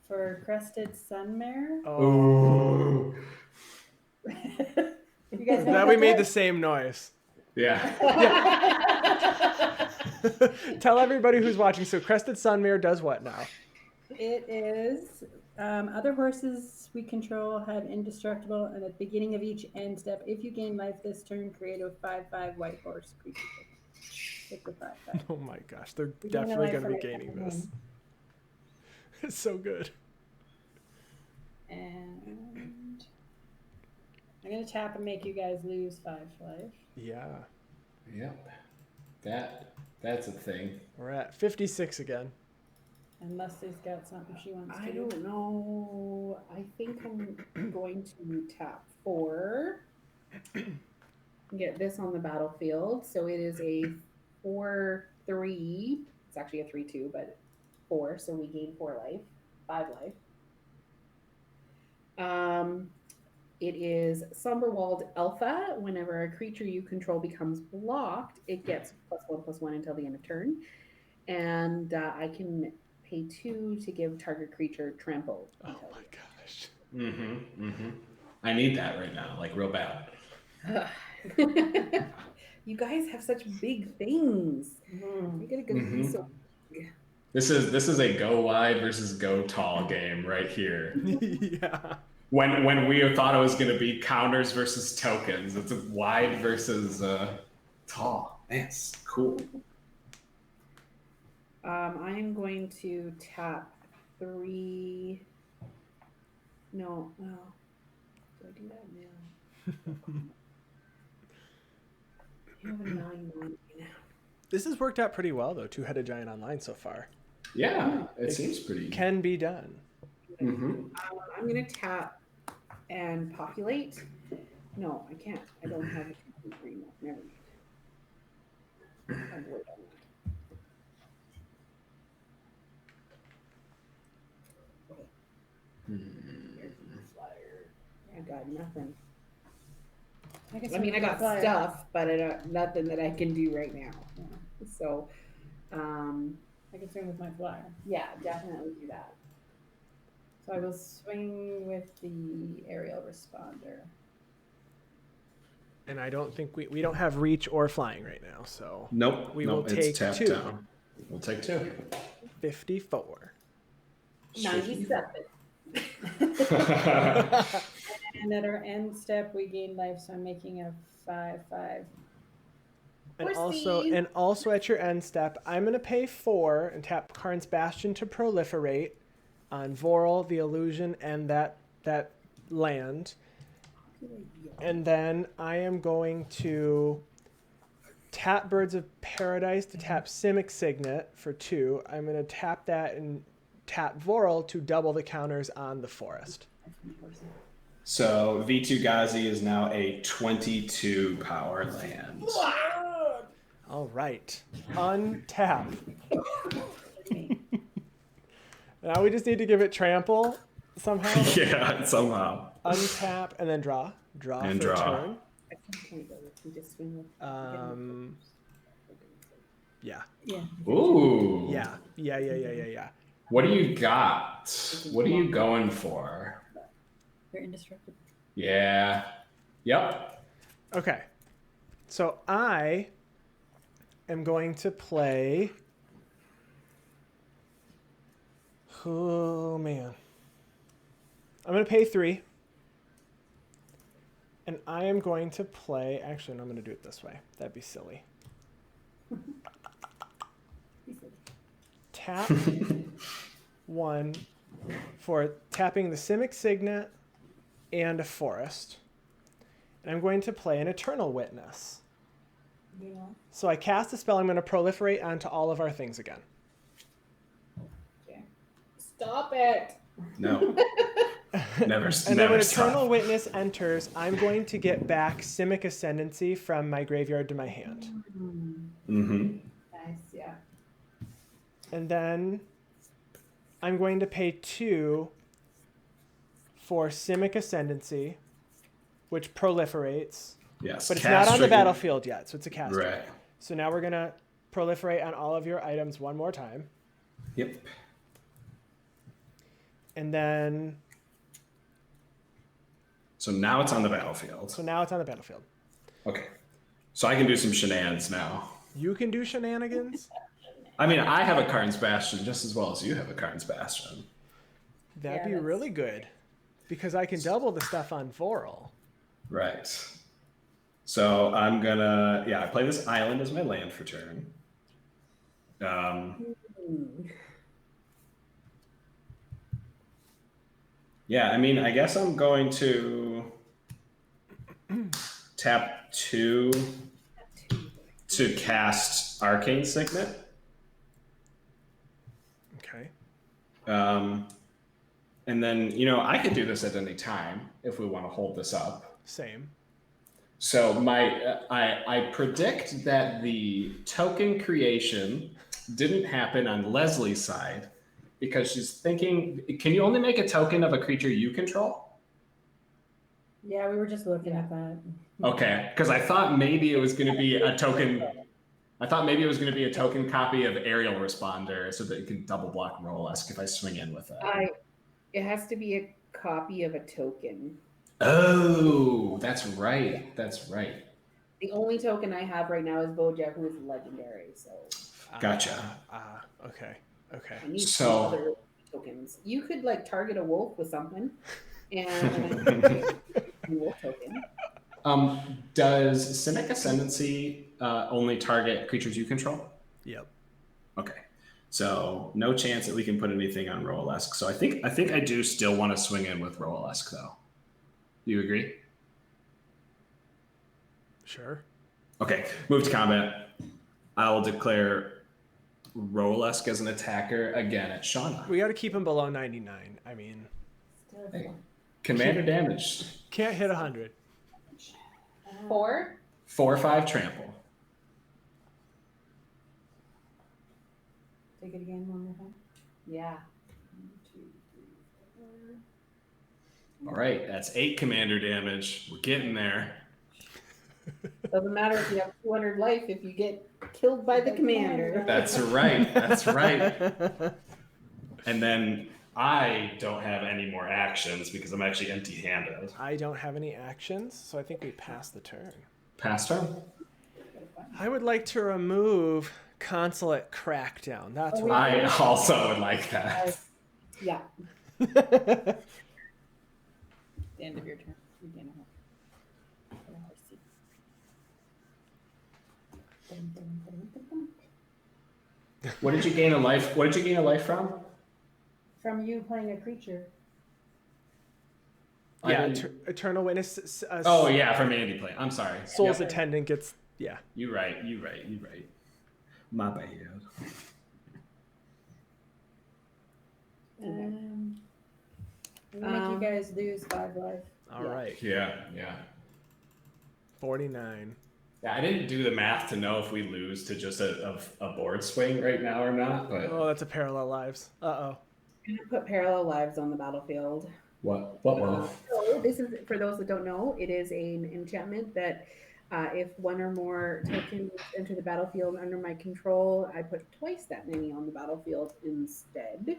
for Crested Sunmare. Oh. You guys Now we made the same noise. Yeah. Tell everybody who's watching. So Crested Sunmare does what now? It is other horses we control have indestructible, and at the beginning of each end step, if you gain life this turn, create a 5/5 white horse creature. Pick the 5/5. Oh my gosh, they're You gain a definitely life going to for be my gaining second this. one. It's so good. And I'm gonna tap and make you guys lose 5 life. Yeah. Yep. That's a thing. We're at 56 again. And Leslie's got something she wants to I do. don't know. I think I'm going to tap 4. Get this on the battlefield. So it is a 4/3. It's actually a 3/2, but 4. So we gain 4 life, 5 life. It is Somberwald Alpha. Whenever a creature you control becomes blocked, it gets +1/+1 until the end of turn. And I can pay 2 to give target creature trample. Oh my gosh. I need that right now, like real bad. You guys have such big things. You're gonna go be so. This is a go wide versus go tall game right here. Yeah. When we thought it was going to be counters versus tokens, it's a wide versus tall. That's cool. I am going to tap 3. No. Do I do that now? You have a 9/9 now. This has worked out pretty well, though. 2-headed giant online so far. Yeah, it seems pretty. Can be done. I'm going to tap and populate. No, I can't. I don't have a 2/3. Never mind. I'll wait on that. Flyer. I got nothing. I mean, I got stuff, but I don't, nothing that I can do right now. Yeah. So, I can swing with my flyer. yeah, definitely do that. So I will swing with the aerial responder. And I don't think we don't have reach or flying right now, so Nope. we will take tapped 2. down. We'll take 2. 54. 97. And at our end step, we gain life, so I'm making a 5/5. And also at your end step, I'm gonna pay 4 and tap Karn's Bastion to proliferate on Vorel, the illusion, and that land. And then I am going to tap Birds of Paradise to tap Simic Signet for 2. I'm gonna tap that and tap Vorel to double the counters on the forest. So V2 Ghazi is now a 22 power land. All right. Untap. Now we just need to give it trample somehow. Yeah, somehow. Untap and then draw. Draw And for draw. a turn. Yeah. Yeah. Ooh. Yeah. What do you got? What are you going for? They're indestructible. Yeah. Yep. Okay. So I am going to play. Oh, man. I'm going to pay 3. And I am going to play. Actually, no, I'm going to do it this way. That'd be silly. Tap 1 for tapping the Simic Signet and a forest. And I'm going to play an Eternal Witness. Yeah. So I cast a spell. I'm going to proliferate onto all of our things again. Okay. Stop it. No. Never. And then when Eternal Witness enters, I'm going to get back Simic Ascendancy from my graveyard to my hand. Mm-hmm. Nice, yeah. And then I'm going to pay 2 for Simic Ascendancy, which proliferates. Yes. But it's not on the battlefield yet, so it's a cast. Right. So now we're going to proliferate on all of your items one more time. Yep. And then... So now it's on the battlefield. So now it's on the battlefield. Okay. So I can do some shenanigans now. You can do shenanigans? I mean, I have a Karn's Bastion just as well as you have a Karn's Bastion. That'd be really good. Because I can double the stuff on Vorel. Right. So I'm gonna, I play this island as my land for turn. Yeah, I mean, I guess I'm going to tap 2 to cast Arcane Signet. Okay. And then, I could do this at any time if we want to hold this up. Same. So I predict that the token creation didn't happen on Leslie's side because she's thinking, can you only make a token of a creature you control? Yeah, we were just looking at that. Okay, because I thought maybe it was going to be a token. I thought maybe it was going to be a token copy of Aerial Responder so that you can double block Roalesk if I swing in with it. It has to be a copy of a token. Oh, that's right. That's right. The only token I have right now is Bojack, who is legendary. So Gotcha. Okay. I need some other tokens. You could target a wolf with something, and wolf token. Does Simic Ascendancy only target creatures you control? Yep. Okay. So no chance that we can put anything on Roalesk. So I think I do still want to swing in with Roalesk though. Do you agree? Sure. Okay. Move to combat. I will declare Roalesk as an attacker again at Shawna. We got to keep him below 99. I mean, Hey, commander damage. Can't hit 100. 4. 4/5 trample. Take it again one more time. Yeah. 1, 2, 3, 4. All right, that's 8 commander damage. We're getting there. Doesn't matter if you have 200 life if you get killed by the commander. That's right. That's right. And then I don't have any more actions because I'm actually empty-handed. I don't have any actions, so I think we pass the turn. Pass turn. I would like to remove Consulate Crackdown. That's what I also would like that. Yeah. The end of your turn. What did you gain a life? What did you gain a life from? From you playing a creature. Yeah, Eternal Witness. Oh yeah, from Andy play. I'm sorry. Soul's Attendant gets. Yeah. You right. My bad. I'm gonna make you guys lose 5 life. All right. Yeah. 49. Yeah, I didn't do the math to know if we lose to just a board swing right now or not, but Oh, that's a parallel lives. Uh-oh. I'm gonna put parallel lives on the battlefield. what wolf? So this is, for those that don't know, it is an enchantment that if one or more tokens enter the battlefield under my control, I put twice that many on the battlefield instead.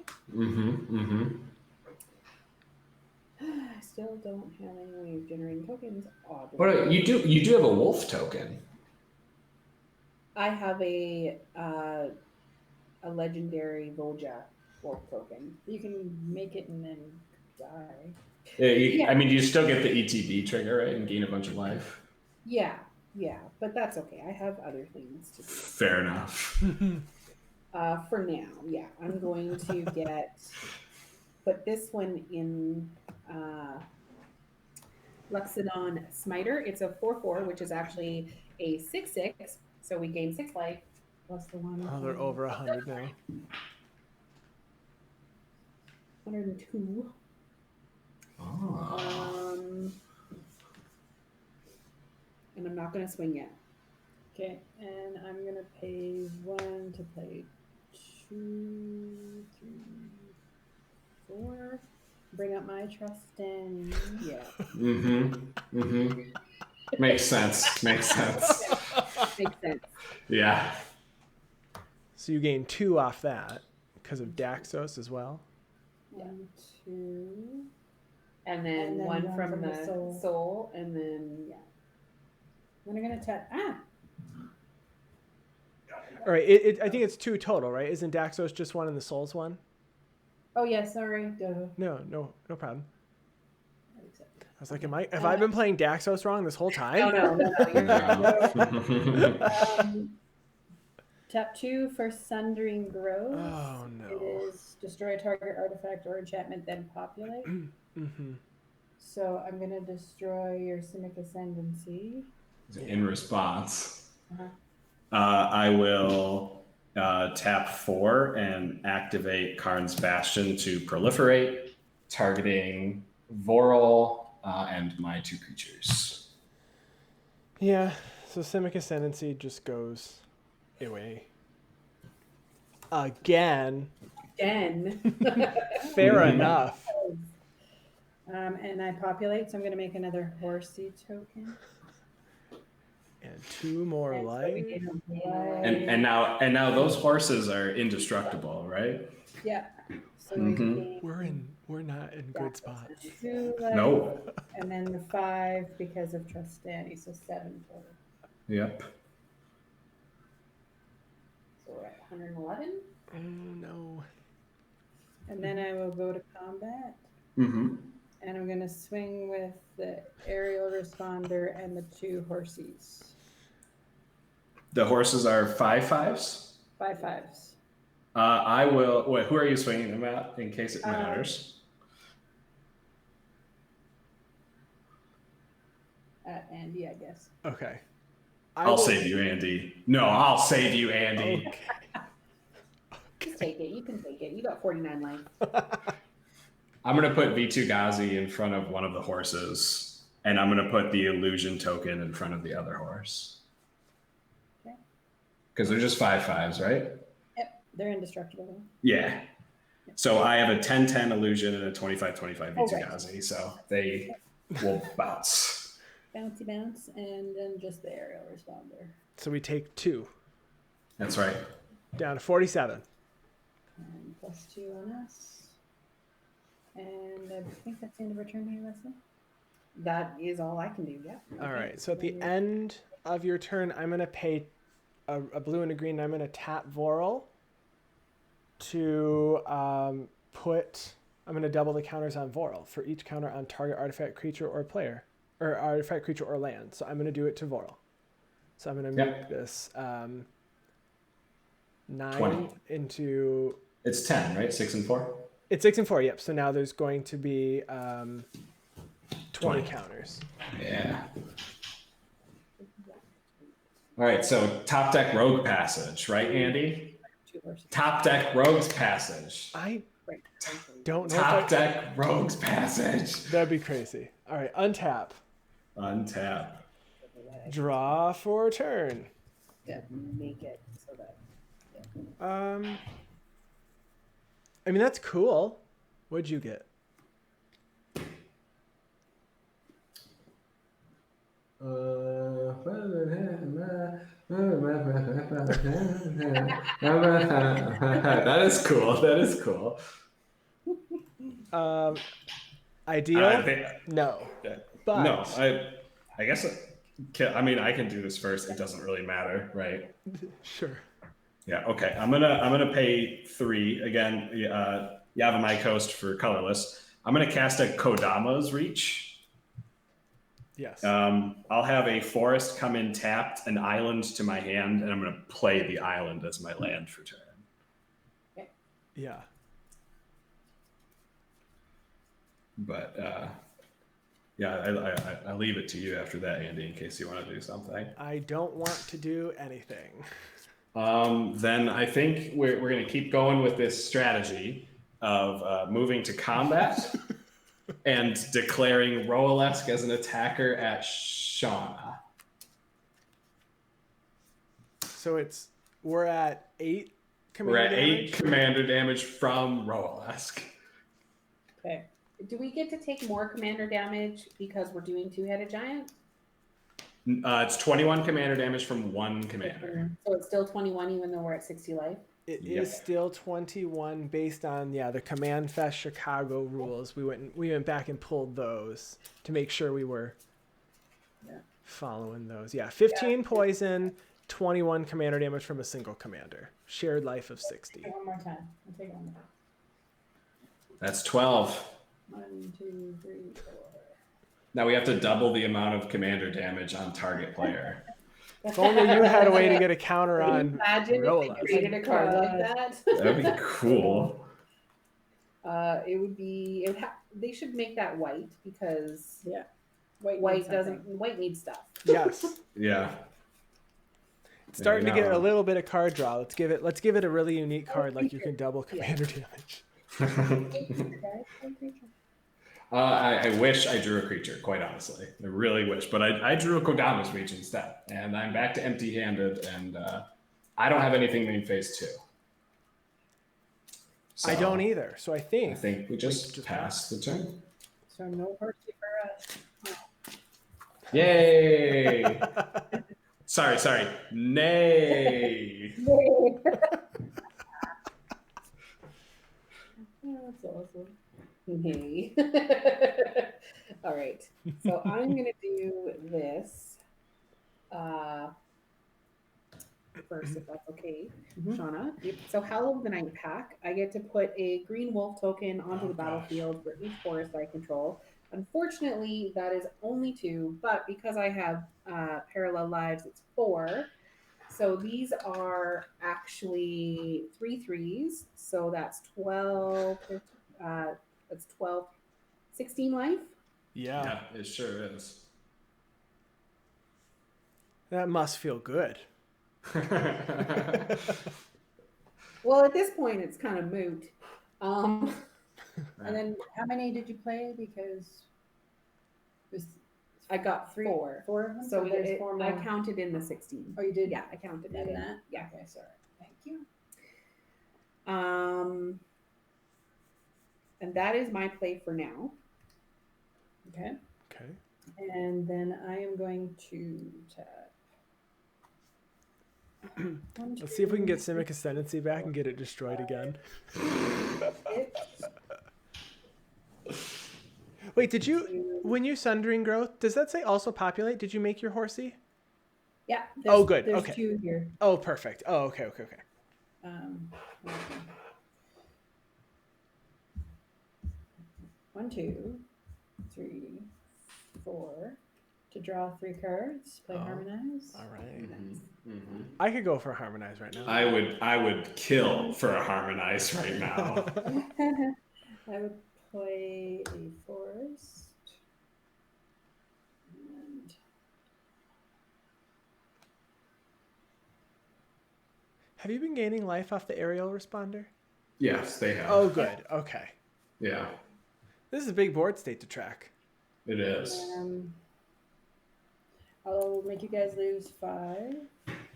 I still don't have any way of generating tokens. What you do? You do have a wolf token. I have a legendary Volja wolf token. You can make it and then die. Yeah. I mean, you still get the ETB trigger, right, and gain a bunch of life. Yeah, but that's okay. I have other things to do. Fair enough. For now, yeah, I'm going to put this one in Luxodon Smiter. It's a 4/4, which is actually a 6/6, so we gain 6 life plus the one. Oh, they're over 100 now. 102. Oh. And I'm not going to swing yet. Okay, and I'm going to pay 1 to play 2, 3, 4. Bring up my Trostani. Yeah. Makes sense. Makes sense. Yeah. So you gain 2 off that because of Daxos as well. 1, 2. And then one from the soul, and then Then I'm going to tap. All right. I think it's 2 total, right? Isn't Daxos just 1 and the Souls 1? Oh, yeah, sorry. No problem. I was like, have I been playing Daxos wrong this whole time? No. Tap 2 for Sundering Grove. Oh, no. It is destroy a target artifact or enchantment, then populate. So I'm going to destroy your Simic Ascendancy. In response, I will tap 4 and activate Karn's Bastion to proliferate, targeting Vorel and my 2 creatures. Yeah, so Simic Ascendancy just goes away. Again. Fair enough. And I populate, so I'm going to make another horsey token. And 2 more life. And now those horses are indestructible, right? Yeah. So we're not in good spots. 2 life, No. And then the 5 because of Trostani, so 7 total. Yep. So we're at 111. Oh no. And then I will go to combat. And I'm going to swing with the aerial responder and the 2 horsies. The horses are 5/5s? 5/5s. I will. Wait, who are you swinging them at in case it matters? At Andy, I guess. Okay. I'll save you, Andy. No, I'll save you, Andy. Okay. Just take it. You can take it. You got 49 life. I'm going to put V2 Ghazi in front of one of the horses, and I'm going to put the illusion token in front of the other horse. Okay. Because they're just 5/5s, right? Yep, they're indestructible. Yeah. So I have a 10/10 illusion and a 25/25 V2 Ghazi, so they will bounce. Bouncy bounce, and then just the aerial responder. So we take 2. That's right. Down to 47. And +2 on us. And I think that's the end of our turn here, Lesley. That is all I can do, yeah. All right. So at the end of your turn, I'm going to pay a blue and a green. And I'm going to tap Vorel to I'm going to double the counters on Vorel for each counter on target artifact, creature, or player. Or artifact, creature, or land. So I'm going to do it to Vorel. So I'm going to make this 9 20. into... It's 10, right? 6 and 4? It's 6 and 4, yep. So now there's going to be 20 counters. Yeah. All right, so top deck Rogue Passage, right, Andy? 2 horses. Top deck Rogue's Passage. I don't know. Top deck Rogue's Passage. That'd be crazy. All right, untap. Untap. Draw for turn. Yeah, make it so that. I mean, that's cool. What'd you get? That is cool. That is cool. Ideal? I think, No. yeah. But No, I guess. I mean, I can do this first. It doesn't really matter, right? sure. Yeah. Okay. I'm gonna pay 3 again. Yavimai Coast for colorless. I'm gonna cast a Kodama's Reach. Yes. I'll have a forest come in tapped, an island to my hand, and I'm gonna play the island as my land for turn. Yeah. But yeah, I leave it to you after that, Andy, in case you want to do something. I don't want to do anything. Then I think we're going to keep going with this strategy of moving to combat and declaring Roalesk as an attacker at Shawna. So we're at 8 commander We're at damage? 8 commander damage from Roalesk. Okay. Do we get to take more commander damage because we're doing two-headed giant? It's 21 commander damage from 1 commander. So it's still 21 even though we're at 60 life? It is still 21 based on the CommandFest Chicago rules. We went back and pulled those to make sure we were following those. Yeah, 15 poison, 21 commander damage from a single commander. Shared life of 60. One more time. I'll take one more. That's 12. 1, 2, 3, 4. Now we have to double the amount of commander damage on target player. If only you had a way to get a counter on Imagine Roalesk. if you created a card like that. That'd be cool. It would be. They should make that white because White white needs stuff. Yes. Yeah. It's starting to get a little bit of card draw. Let's give it a really unique card like you can double commander damage. I wish I drew a creature, quite honestly. I really wish. But I drew a Kodama's Reach instead. And I'm back to empty-handed, and I don't have anything in phase 2. So I don't either. So I think we just pass the turn. So no mercy for us. Yay! Sorry. Nay. That's awesome. Okay. All right. So I'm going to do this first, if that's okay, Shawna. So Hallow of the Night Pack, I get to put a green wolf token onto the battlefield for each forest I control. Unfortunately, that is only 2, but because I have parallel lives, it's 4. So these are actually 3 3s. So that's 12. That's 12, 16 life. Yeah, it sure is. That must feel good. Well, at this point, it's kind of moot. And then how many did you play? Because I got 4. 4 of them. So there's 4 more. I counted in the 16. Oh, you did? Yeah, I counted in in that. Yeah. Okay, sorry. Thank you. And that is my play for now. Okay. Okay. And then I am going to tap. Let's see if we can get Simic Ascendancy back and get it destroyed again. Wait, when you Sundering Growth, does that say also populate? Did you make your horsey? Yeah. Good. There's Okay. 2 here. Oh, perfect. Oh, okay. Okay. 1, 2, 3, 4. To draw 3 cards. Play Harmonize. All right. Mm-hmm. I could go for a Harmonize right now. I would kill for a Harmonize right now. I would play a forest. And Have you been gaining life off the aerial responder? Yes, they have. Oh, good. Okay. Yeah. This is a big board state to track. It is. I'll make you guys lose 5.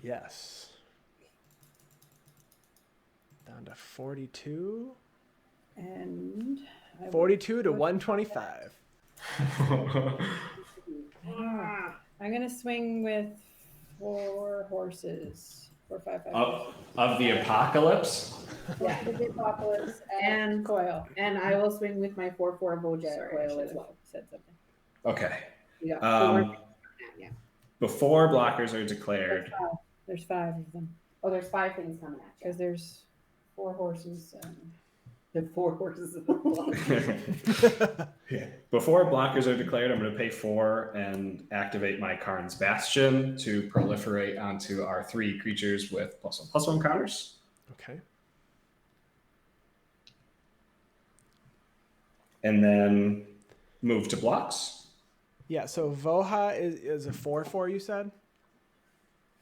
Yes. Down to 42. And 42 to 125. I'm gonna swing with 4 horses. 4, 5, 5. Of the apocalypse. Yeah, the apocalypse And coil. And I will swing with my 4/4 Bojack Sorry, I coil should as have well. said something. Okay. We got 4. Yeah. Before blockers are declared. There's 5 of them. Oh, there's 5 things coming at you. Because there's 4 horses. The 4 horses in the block. Before blockers are declared, I'm going to pay 4 and activate my Karn's Bastion to proliferate onto our 3 creatures with +1/+1 counters. Okay. And then move to blocks. Yeah, so Voha is a 4/4, you said?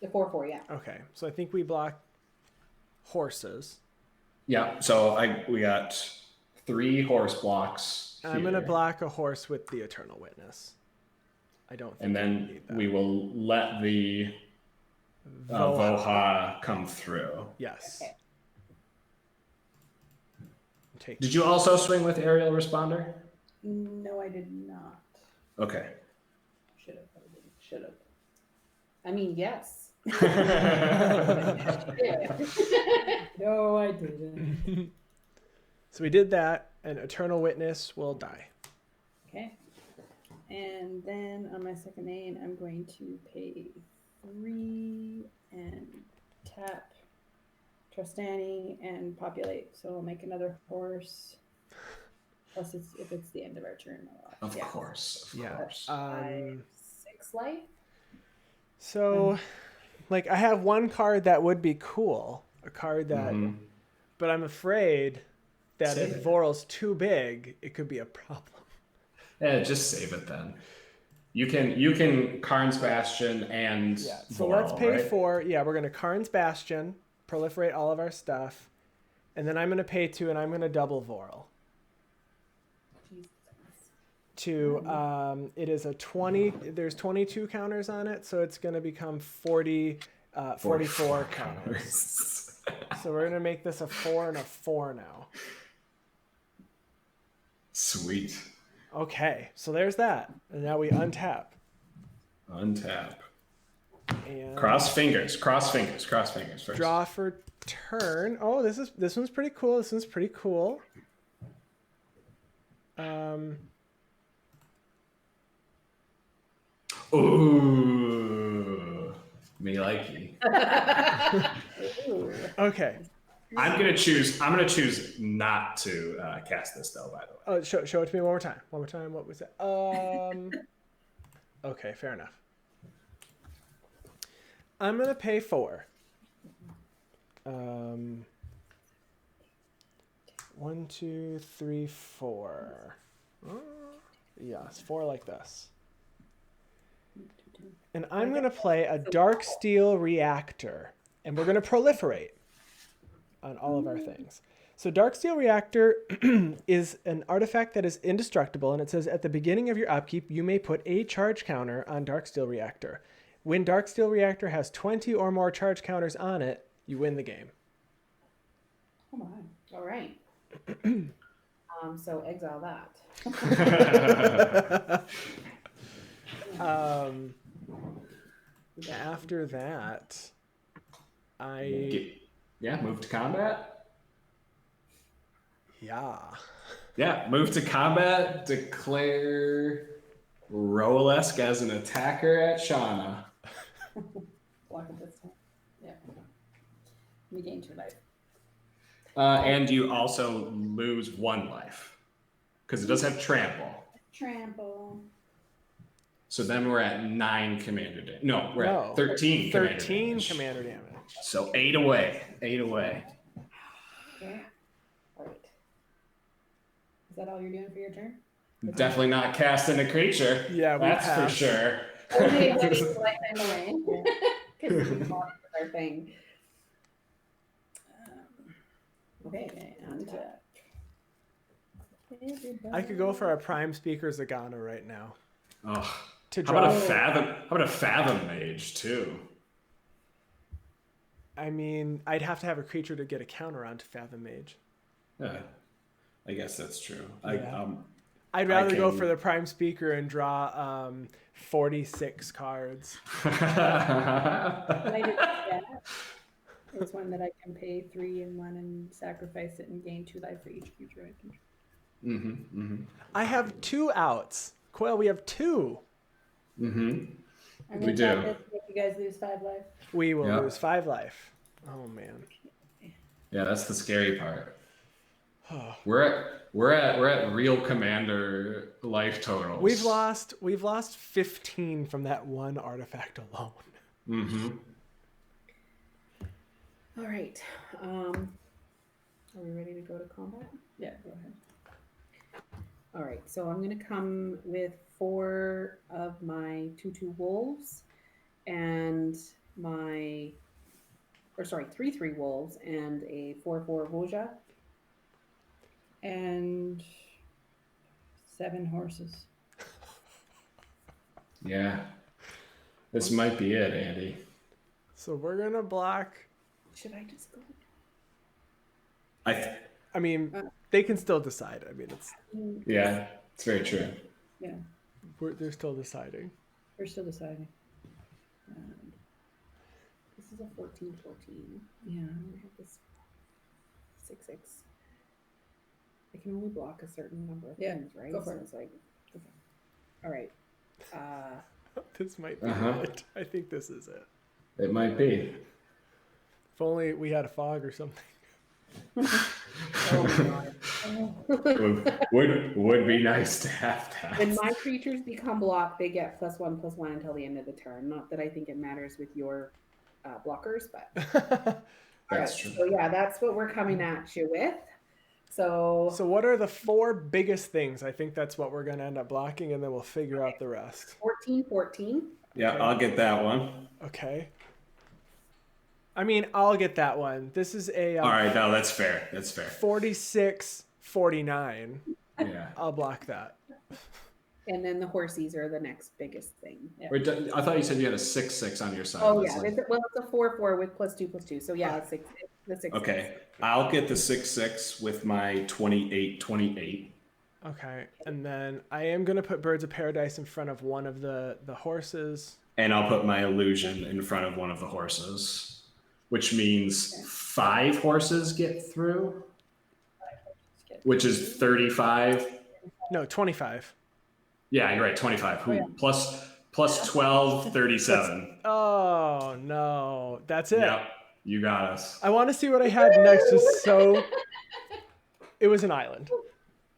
The 4/4, yeah. Okay, so I think we block horses. Yeah, so we got 3 horse blocks. I'm going to block a horse with the Eternal Witness. I don't think And then we will let the Voha come through. Yes. Okay. Did you also swing with Aerial Responder? No, I did not. Okay. Should have. I mean, yes. No, I didn't. So we did that, and Eternal Witness will die. Okay. And then on my second main, I'm going to pay 3 and tap Trostani and populate. So I'll make another horse. Plus, if it's the end of our turn. Of course. Of course. 5, 6 life. So, like, I have one card that would be cool. A card that... But I'm afraid that Save if it. Vorel's too big, it could be a problem. Yeah, just save it then. You can Karn's Bastion and Yeah. So Vorel, let's pay right? 4. Yeah, we're going to Karn's Bastion, proliferate all of our stuff, and then I'm going to pay 2, and I'm going to double Vorel. It is a 20. There's 22 counters on it, so it's going to become 44 counters. So we're going to make this a 4 and a 4 now. Sweet. Okay, so there's that. And now we untap. Untap. And Cross fingers first. draw for turn. Oh, this one's pretty cool. This one's pretty cool. Ooh. Me likey. Okay. I'm gonna choose not to cast this though, by the way. Oh, show it to me one more time. One more time. What was that? Okay, fair enough. I'm gonna pay 4. 1, 2, 3, 4. Yeah, it's 4 like this. And I'm gonna play a Darksteel Reactor, and we're gonna proliferate on all of our things. So Darksteel Reactor is an artifact that is indestructible, and it says at the beginning of your upkeep, you may put a charge counter on Darksteel Reactor. When Darksteel Reactor has 20 or more charge counters on it, you win the game. Oh my. All right. So exile that. After that, Move to combat. Yeah, move to combat. Declare Roalesk as an attacker at Shawna. Block it this time. Yeah. We gain 2 life. And you also lose 1 life because it does have trample. Trample. So then we're at 9 commander damage. No, we're at 13 commander 13 damage. commander damage. So 8 away. 8 away. Okay. All right. Is that all you're doing for your turn? Definitely not casting a creature. Yeah, that's for pass. sure. Okay, let me select them away. Because we bought our thing. Okay. And I could go for a Prime Speaker Zagana right now. Oh, To how draw. about a fathom? How about a fathom mage too? I mean, I'd have to have a creature to get a counter on to Fathom Mage. Yeah, I guess that's true. Yeah. I'd rather go can- for the Prime Speaker and draw 46 cards. I did that. It's one that I can pay 3 and 1 and sacrifice it and gain 2 life for each creature I control. I have 2 outs. Coil, we have 2. I'm We gonna do. tap this to make you guys lose 5 life. We will Yep. lose 5 life. Oh man. Yeah, that's the scary part. We're at real commander life totals. We've lost 15 from that one artifact alone. All right. Are we ready to go to combat? Yeah, go ahead. All right. So I'm going to come with 4 of my 2/2 wolves and 3/3 wolves and a 4/4 Voja. And 7 horses. Yeah. This might be it, Andy. So we're gonna block. Should I just go? I mean, they can still decide. I mean, Yeah, it's very true. Yeah, they're still deciding. we're still deciding. This is a 14/14. Yeah, I'm gonna have this 6/6. I can only block a certain number of things, right? go for So it. it's like, okay. All right. This might be it. I think this is it. It might be. If only we had a fog or something. Oh my God. would be nice to have that. When my creatures become blocked, they get +1/+1 until the end of the turn. Not that I think it matters with your blockers, but That's true. So yeah, that's what we're coming at you with. So what are the 4 biggest things? I think that's what we're going to end up blocking, and then we'll figure out the rest. 14/14. Yeah, Okay. I'll get that one. Okay. I mean, I'll get that one. This is a All right, no, that's fair. That's fair. 46/49. Yeah. I'll block that. And then the horsies are the next biggest thing. Yeah. Wait, I thought you said you had a 6/6 on your side. Oh yeah, Leslie. it's a 4/4 with +2/2. So yeah, it's the 6. Okay, I'll get the 6/6 with my 28/28. Okay. And then I am going to put Birds of Paradise in front of one of the horses. And I'll put my illusion in front of one of the horses, which means 5 horses get through, which is 35. No, 25. Yeah, you're right, 25. Oh, yeah. Plus 12, 37. Oh, no. That's it. Yep, you got us. I want to see what I had next. Just so it was an island.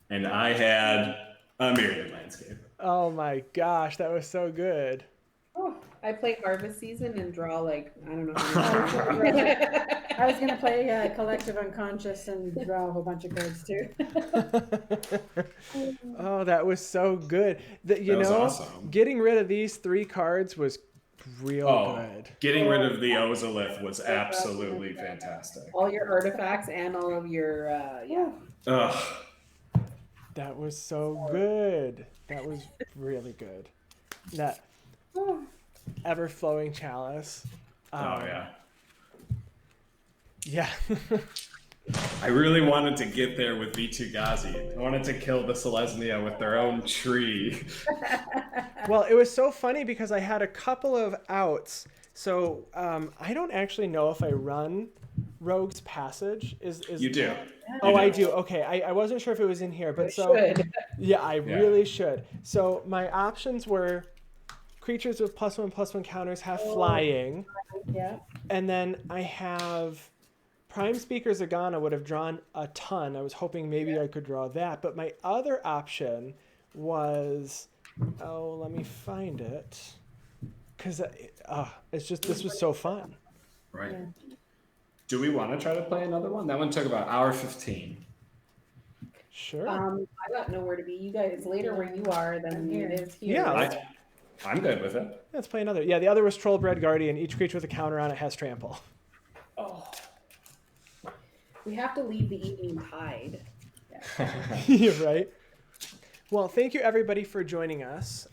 And I had a myriad landscape. Oh my gosh, that was so good. Oh, I play Harvest Season and draw like I don't know. How many I was gonna play Collective Unconscious and draw a whole bunch of cards too. Oh, that was so good. That was awesome. Getting rid of these 3 cards was real good. Getting rid of the Ozolith was absolutely fantastic. all your artifacts and all of your Ugh. That was so good. That was really good. That ever-flowing chalice. Oh yeah. Yeah. I really wanted to get there with V2 Ghazi. I wanted to kill the Selesnya with their own tree. Well, it was so funny because I had a couple of outs. So I don't actually know if I run Rogue's Passage. Is You do. Oh, You I do. Okay, I wasn't sure if it was in here, but You so should. yeah, I really should. So my options were creatures with +1/+1 counters have flying, Yeah. and then I have Prime Speaker Zagana would have drawn a ton. I was hoping maybe I could draw that, but my other option was, let me find it, because it's just this was so fun. Right. Yeah. Do we want to try to play another one? That one took about hour 15. Sure. I got nowhere to be. You guys later where you are than it is here. Yeah. I'm good with it. Let's play another. Yeah, the other was Trollbred Guardian. Each creature with a counter on it has trample. Oh. We have to leave the evening tide. Yeah. You're right. Well, thank you everybody for joining us.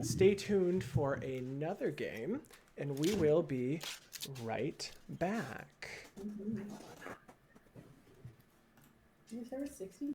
Stay tuned for another game, and we will be right back. Is there a 60?